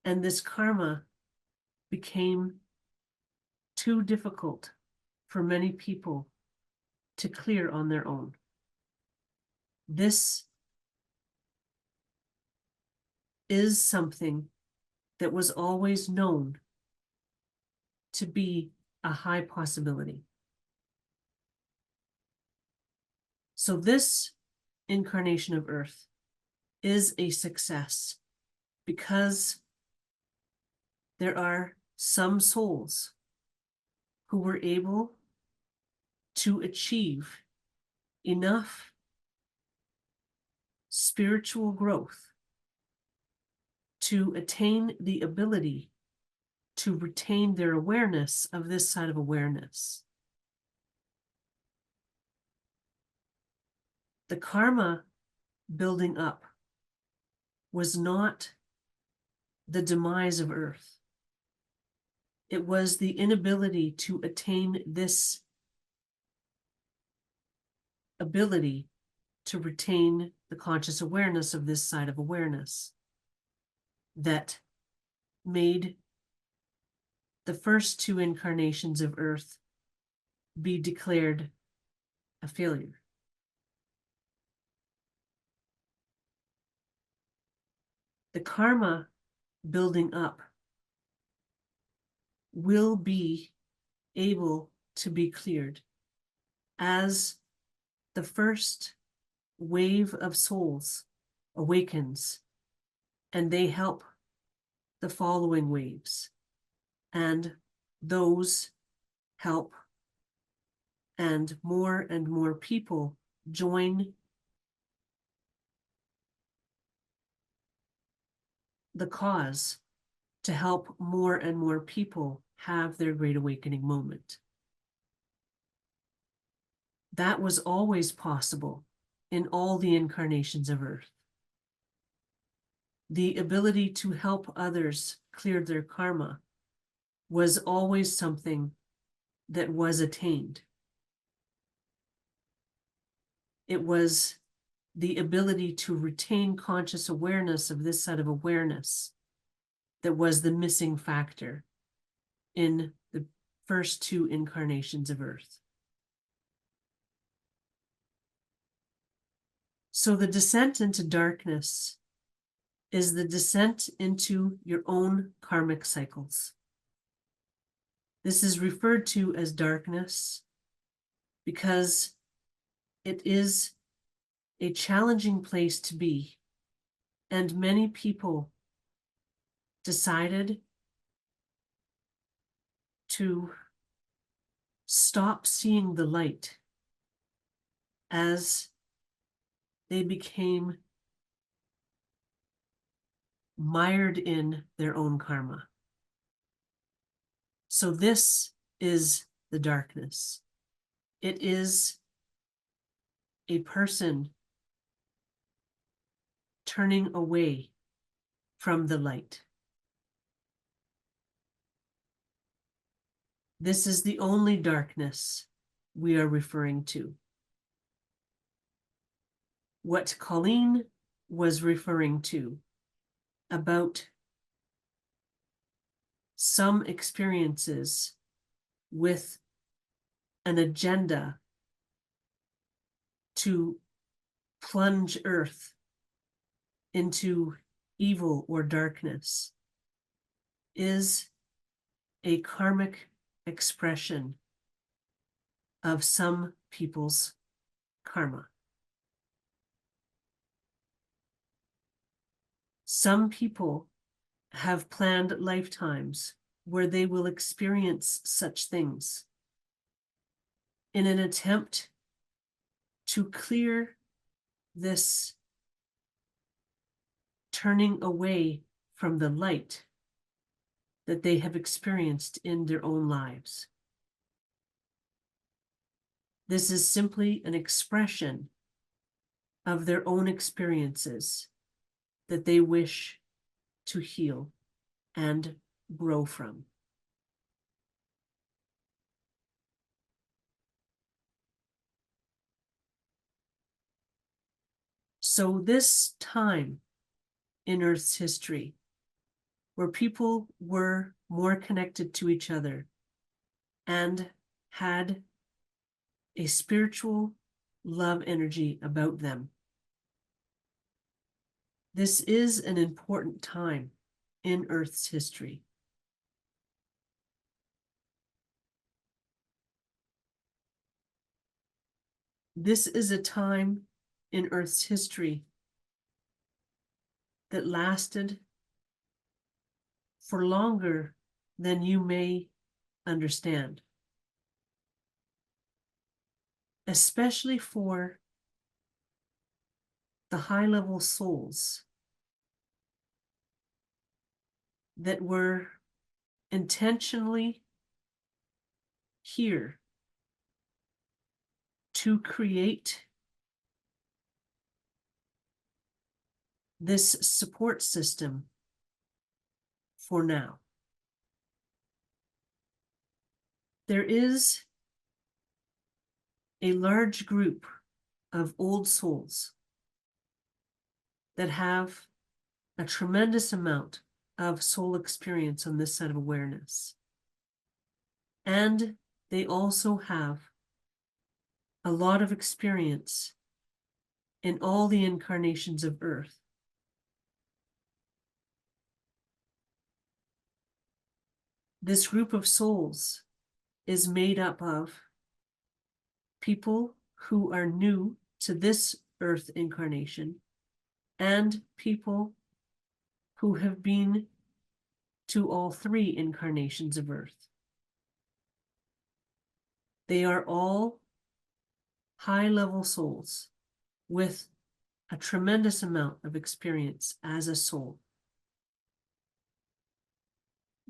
And this karma became too difficult for many people to clear on their own. This is something that was always known to be a high possibility. So this incarnation of Earth is a success because there are some souls who were able to achieve enough spiritual growth to attain the ability to retain their awareness of this side of awareness. The karma building up was not the demise of Earth. It was the inability to attain this ability to retain the conscious awareness of this side of awareness that made the first two incarnations of Earth be declared a failure. The karma building up will be able to be cleared as the first wave of souls awakens and they help the following waves, and those help, and more people join the cause to help more and more people have their Great Awakening moment. That was always possible in all the incarnations of Earth. The ability to help others clear their karma was always something that was attained. It was the ability to retain conscious awareness of this side of awareness that was the missing factor in the first two incarnations of Earth. So the descent into darkness is the descent into your own karmic cycles. This is referred to as darkness because it is a challenging place to be, and many people decided to stop seeing the light as they became mired in their own karma. So this is the darkness. It is a person turning away from the light. This is the only darkness we are referring to. What Colleen was referring to about some experiences with an agenda to plunge Earth into evil or darkness is a karmic expression of some people's karma. Some people have planned lifetimes where they will experience such things in an attempt to clear this turning away from the light that they have experienced in their own lives. This is simply an expression of their own experiences that they wish to heal and grow from. So this time in Earth's history, where people were more connected to each other and had a spiritual love energy about them. This is an important time in Earth's history. This is a time in Earth's history that lasted for longer than you may understand, especially for the high-level souls that were intentionally here to create this support system for now. There is a large group of old souls that have a tremendous amount of soul experience on this side of awareness. And they also have a lot of experience in all the incarnations of Earth. This group of souls is made up of people who are new to this Earth incarnation and people who have been to all three incarnations of Earth. They are all high-level souls with a tremendous amount of experience as a soul.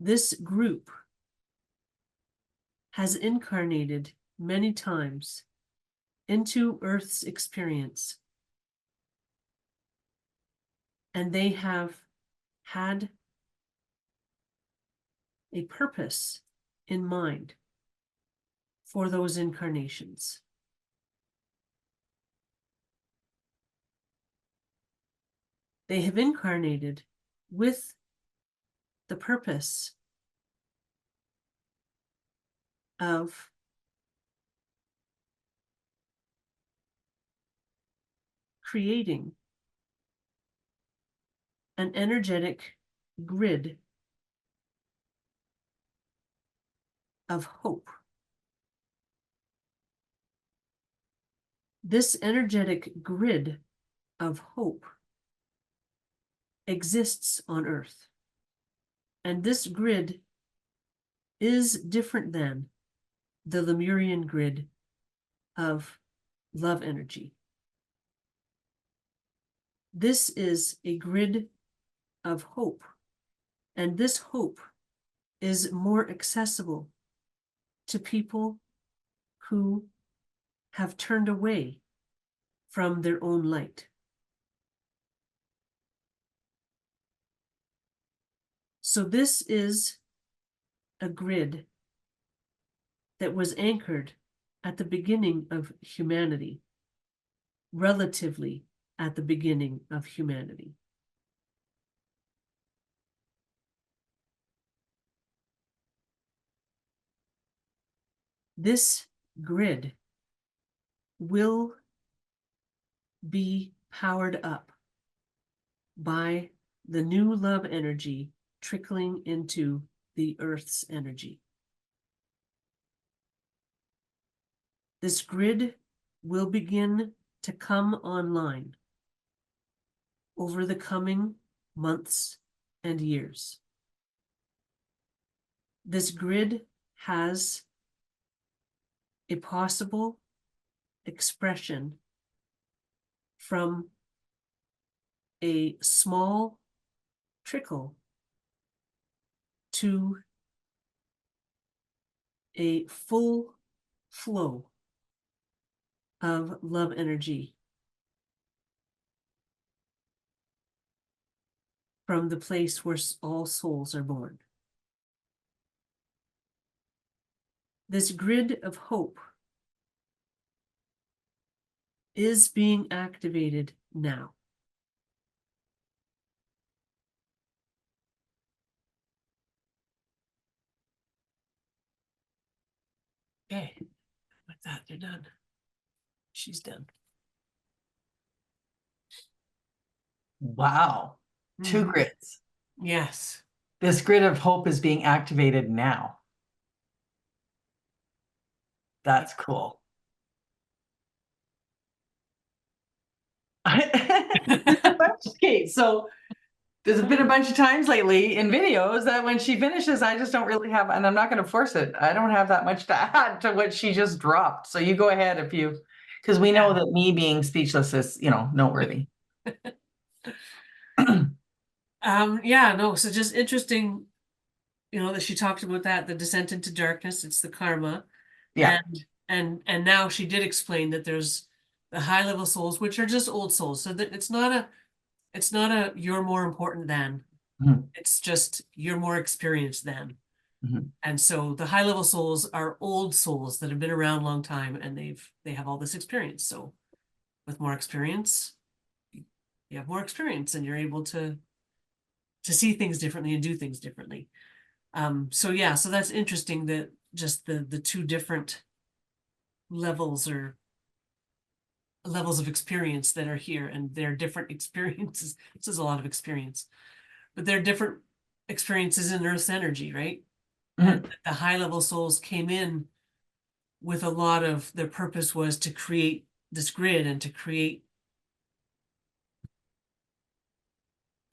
This group has incarnated many times into Earth's experience, and they have had a purpose in mind for those incarnations. They have incarnated with the purpose of creating an energetic grid of hope. This energetic grid of hope exists on Earth. And this grid is different than the Lemurian grid of love energy. This is a grid of hope, and this hope is more accessible to people who have turned away from their own light. So this is a grid that was anchored at the beginning of humanity, relatively at the beginning of humanity. This grid will be powered up by the new love energy trickling into the Earth's energy. This grid will begin to come online over the coming months and years. This grid has a possible expression from a small trickle to a full flow of love energy from the place where all souls are born. This grid of hope is being activated now. Okay, with that, they're done. She's done. Wow. 2 Mhm. grids. Yes. This grid of hope is being activated now. That's cool. Okay, so there's been a bunch of times lately in videos that when she finishes, I just don't really have, and I'm not going to force it. I don't have that much to add to what she just dropped. So you go ahead if you, because we know that me being speechless is, noteworthy. Yeah, no, so just interesting, that she talked about that, the descent into darkness, it's the karma. Yeah. And now she did explain that there's the high level souls, which are just old souls. So that it's not a you're more important than. Mhm. It's just you're more experienced than. Mhm. And so the high level souls are old souls that have been around a long time and they have all this experience. So with more experience, you have more experience and you're able to see things differently and do things differently. So yeah, so that's interesting that just the two different levels or levels of experience that are here, and they're different experiences. This is a lot of experience, but they're different experiences in Earth's energy, right? And Mhm. the high level souls came in with a lot of their purpose was to create this grid and to create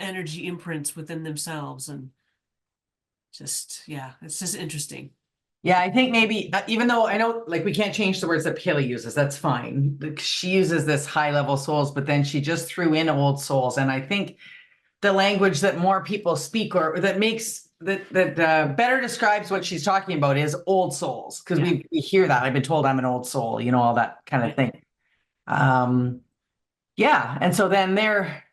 energy imprints within themselves. And just, yeah, it's just interesting. Yeah, I think maybe, even though I know, like, we can't change the words that Pele uses, that's fine. Like, she uses this high level souls, but then she just threw in old souls. And I think the language that more people speak or that makes that better describes what she's talking about is old souls, because Yeah. we hear that. I've been told I'm an old soul, all that kind of thing. Yeah, and so then they're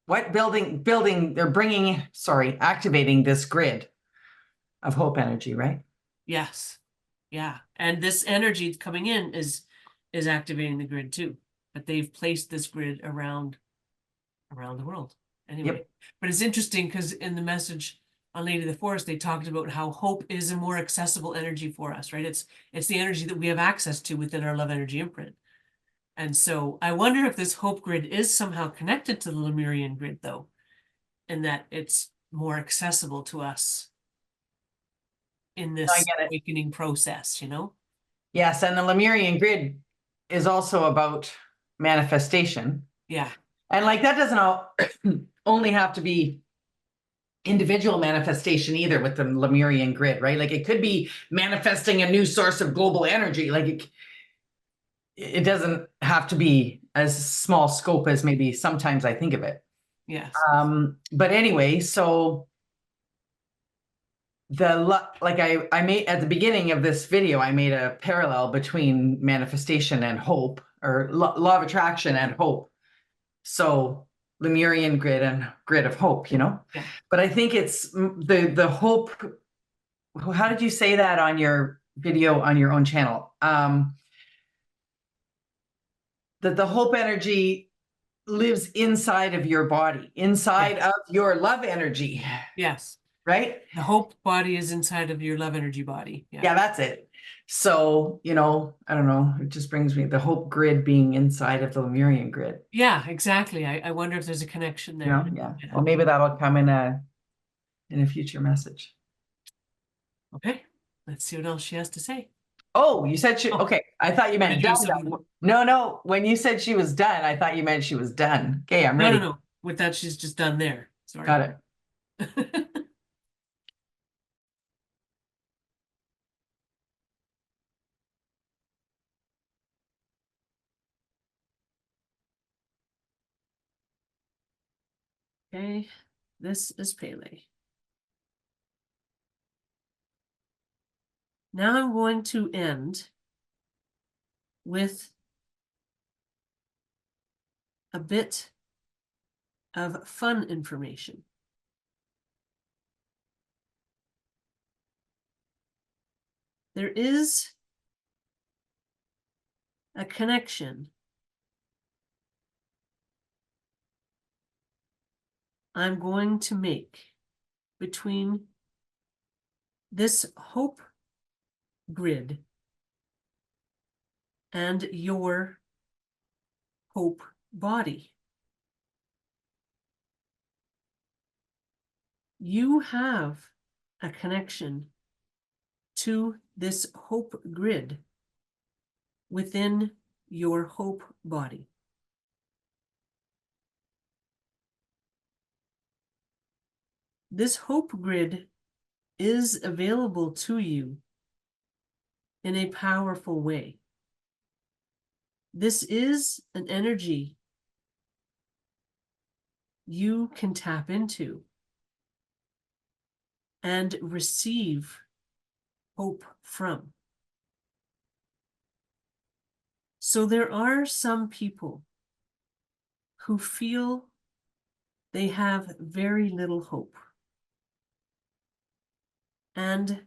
what they're activating this grid of hope energy, right? Yes. Yeah. And this energy coming in is activating the grid too. But they've placed this grid around the world anyway. Yep. But it's interesting because in the message on Lady of the Forest, they talked about how hope is a more accessible energy for us, right? It's the energy that we have access to within our love energy imprint. And so I wonder if this hope grid is somehow connected to the Lemurian grid, though, and that it's more accessible to us in I this get it. awakening process. Yes, and the Lemurian grid is also about manifestation. Yeah. And like that doesn't only have to be individual manifestation either with the Lemurian grid, right? Like it could be manifesting a new source of global energy. Like it doesn't have to be as small scope as maybe sometimes I think of it. Yes. But anyway, so I made at the beginning of this video, I made a parallel between manifestation and hope, or law of attraction and hope. So Lemurian grid and grid of hope. Yeah. But I think it's the hope. How did you say that on your video on your own channel? That the hope energy lives inside of your body, inside Yes. of your love energy, Yes. right? The hope body is inside of your love energy body. Yeah. Yeah, that's it. So, I don't know, it just brings me the hope grid being inside of the Lemurian grid. Yeah, exactly. I wonder if there's a connection there. Yeah. Yeah. Well, maybe that'll come in a future message. Okay. Let's see what else she has to say. Oh, you said Oh, okay. I thought you or meant did you done. have something? No. When you said she was done, I thought you meant she was done. Okay, I'm No, no, ready. no. With that, she's just done there. Got Sorry. it. Okay. This is Pele. Now I'm going to end with a bit of fun information. There is a connection I'm going to make between this hope grid and your hope body. You have a connection to this hope grid within your hope body. This hope grid is available to you in a powerful way. This is an energy you can tap into and receive hope from. So there are some people who feel they have very little hope, and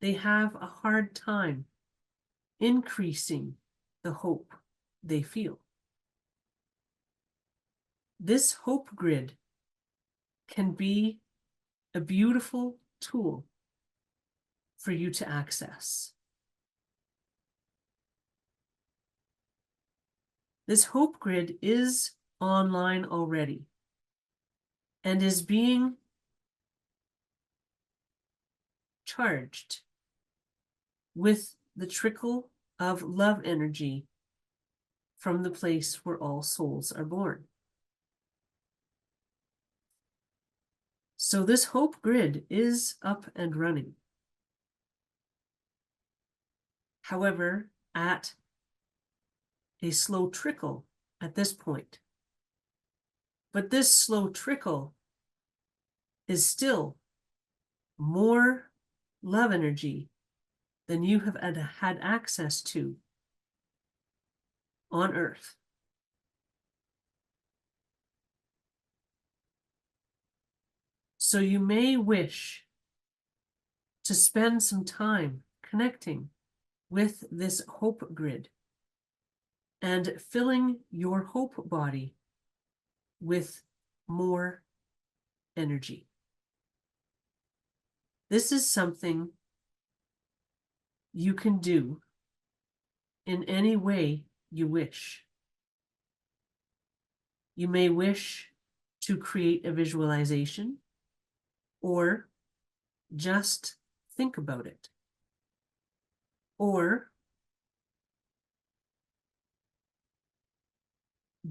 they have a hard time increasing the hope they feel. This hope grid can be a beautiful tool for you to access. This hope grid is online already and is being charged with the trickle of love energy from the place where all souls are born. So this hope grid is up and running. However, at a slow trickle at this point. But this slow trickle is still more love energy than you have had access to on Earth. So you may wish to spend some time connecting with this hope grid and filling your hope body with more energy. This is something you can do in any way you wish. You may wish to create a visualization or just think about it. Or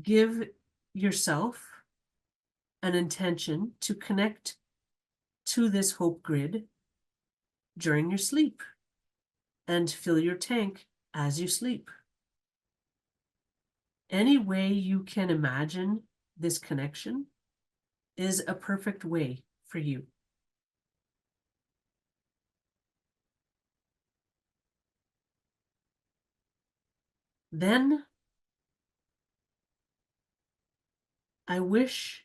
give yourself an intention to connect to this hope grid during your sleep and fill your tank as you sleep. Any way you can imagine this connection is a perfect way for you. Then I wish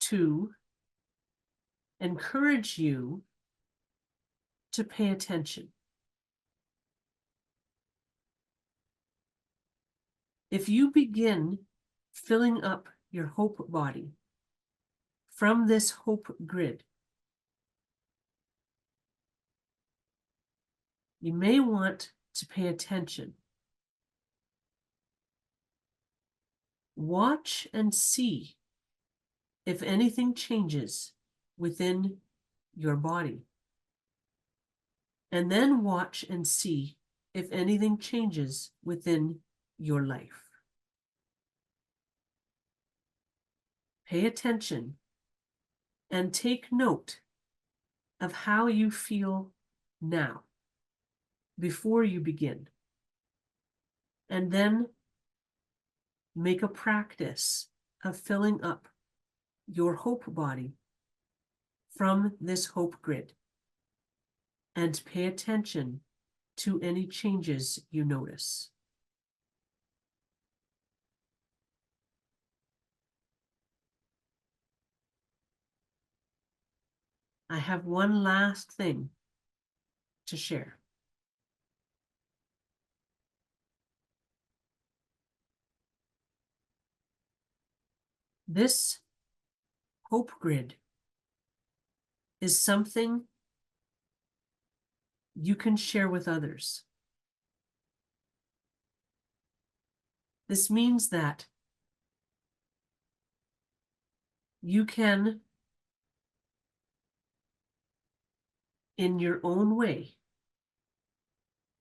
to encourage you to pay attention. If you begin filling up your hope body from this hope grid, you may want to pay attention. Watch and see if anything changes within your body. And then watch and see if anything changes within your life. Pay attention and take note of how you feel now before you begin. And then make a practice of filling up your hope body from this hope grid, and pay attention to any changes you notice. I have one last thing to share. This hope grid is something you can share with others. This means that you can, in your own way,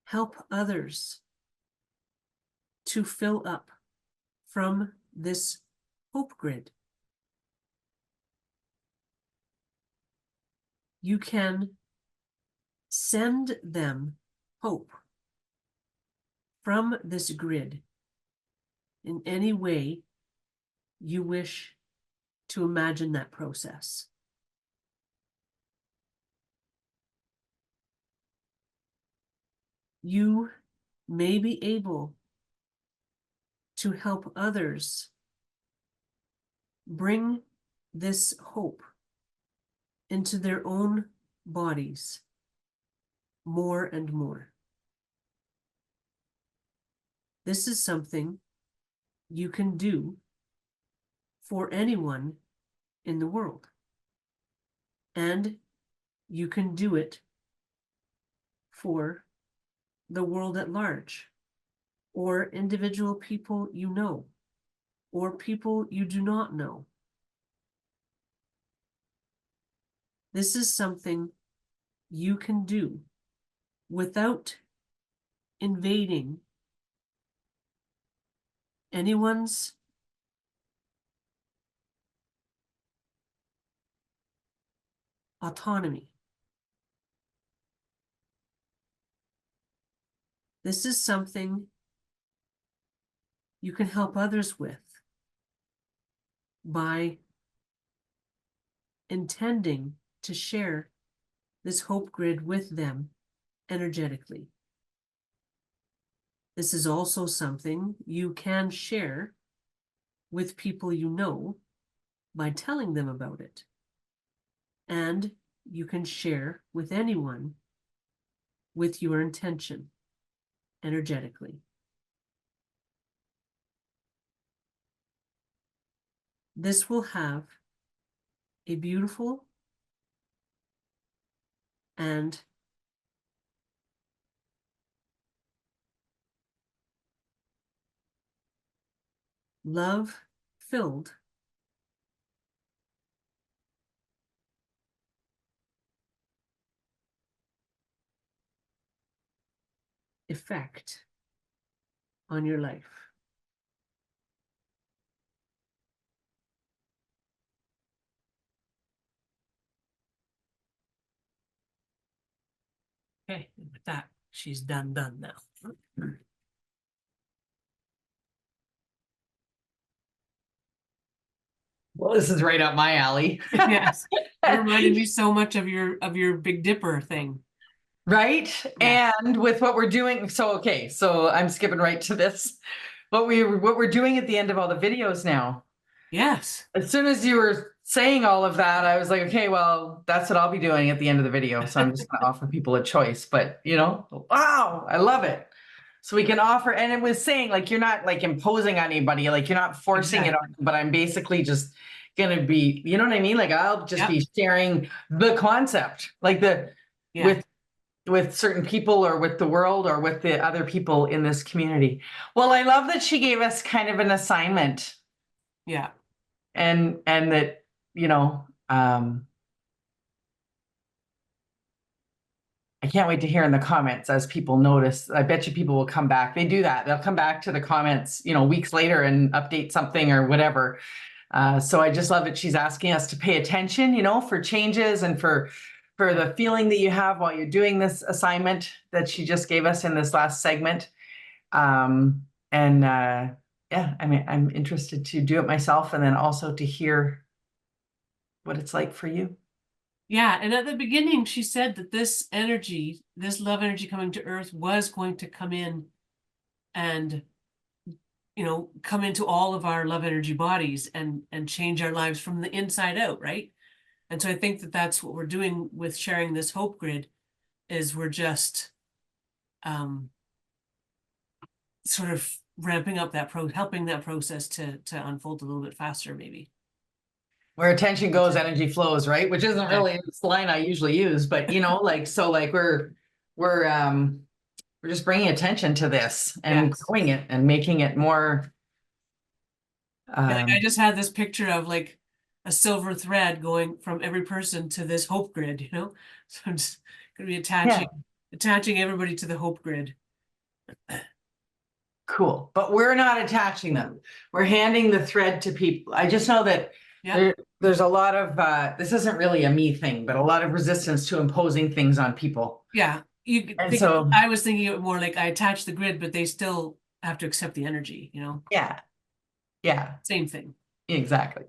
help others to fill up from this hope grid. You can send them hope from this grid in any way you wish to imagine that process. You may be able to help others bring this hope into their own bodies more and more. This is something you can do for anyone in the world. And you can do it for the world at large, or individual people you know, or people you do not know. This is something you can do without invading anyone's autonomy. This is something you can help others with by intending to share this hope grid with them energetically. This is also something you can share with people you know by telling them about it. And you can share with anyone with your intention energetically. This will have a beautiful and love-filled effect on your life. Okay, and with that, she's done now. Well, this is right up my alley. Yes, it reminded me so much of your Big Dipper thing. Right? Yeah. And with what we're doing, so okay, so I'm skipping right to this. What we're doing at the end of all the videos now. Yes. As soon as you were saying all of that, I was like, okay, well, that's what I'll be doing at the end of the video. So I'm just going to offer people a choice. But wow, I love it. So we can offer, and it was saying like you're not like imposing on anybody, like you're not forcing it on, but I'm basically just gonna be, you know what I mean? Like I'll just be sharing the concept, like with certain people or with the world or with the other people in this community. Well, I love that she gave us kind of an assignment. Yeah. And that, I can't wait to hear in the comments as people notice. I bet you people will come back. They do that. They'll come back to the comments, weeks later and update something or whatever. So I just love that she's asking us to pay attention, for changes and for the feeling that you have while you're doing this assignment that she just gave us in this last segment. Yeah, I mean, I'm interested to do it myself and then also to hear what it's like for you. Yeah, and at the beginning, she said that this energy, this love energy coming to Earth was going to come in and, come into all of our love energy bodies and change our lives from the inside out, right? And so I think that that's what we're doing with sharing this hope grid, is we're just sort of ramping up that helping that process to unfold a little bit faster, maybe. Where attention goes, energy flows, right? Which isn't really this line I usually use, but like so, like we're just bringing attention to this and Yes. growing it and making it more. I just had this picture of like a silver thread going from every person to this hope grid, you know? So I'm just gonna be Yeah, attaching everybody to the hope grid. cool. But we're not attaching them. We're handing the thread to people. I just know that Yeah. there's a lot of this isn't really a me thing, but a lot of resistance to imposing things on people. Yeah. You could And think so, I was thinking it more like I attach the grid, but they still have to accept the energy, you know? yeah, yeah, Same thing. exactly.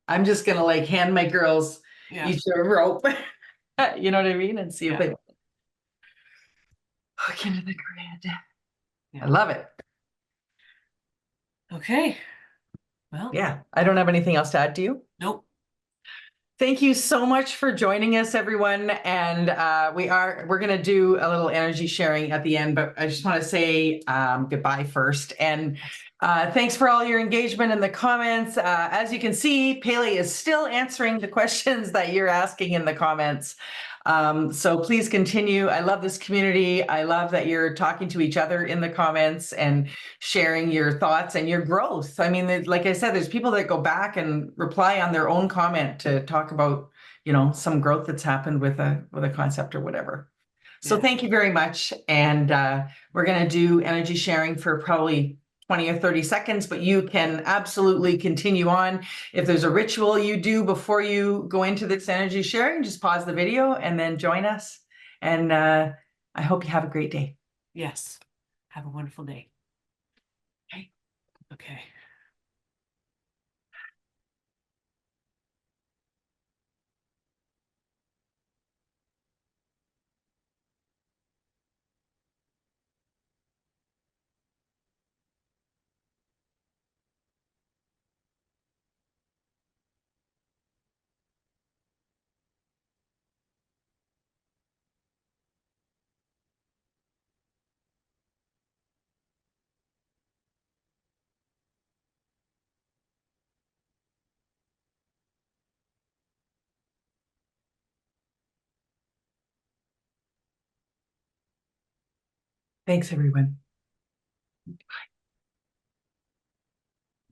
I'm just gonna like hand my girls Yeah. each a rope, you know what I mean? And see if Yeah. they hook into the grid. I Yeah. love it. Okay. Well, Yeah, I don't have anything else to add to you. nope. Thank you so much for joining us, everyone. And we're going to do a little energy sharing at the end, but I just want to say goodbye first. And thanks for all your engagement in the comments. As you can see, Pele is still answering the questions that you're asking in the comments. So please continue. I love this community. I love that you're talking to each other in the comments and sharing your thoughts and your growth. I mean, like I said, there's people that go back and reply on their own comment to talk about, some growth that's happened with a concept or whatever. So Yeah. thank you very much. And we're going to do energy sharing for probably 20 or 30 seconds, but you can absolutely continue on. If there's a ritual you do before you go into this energy sharing, just pause the video and then join us. And I hope you have a great day. Yes. Have a wonderful day. Okay. Okay. Thanks, everyone.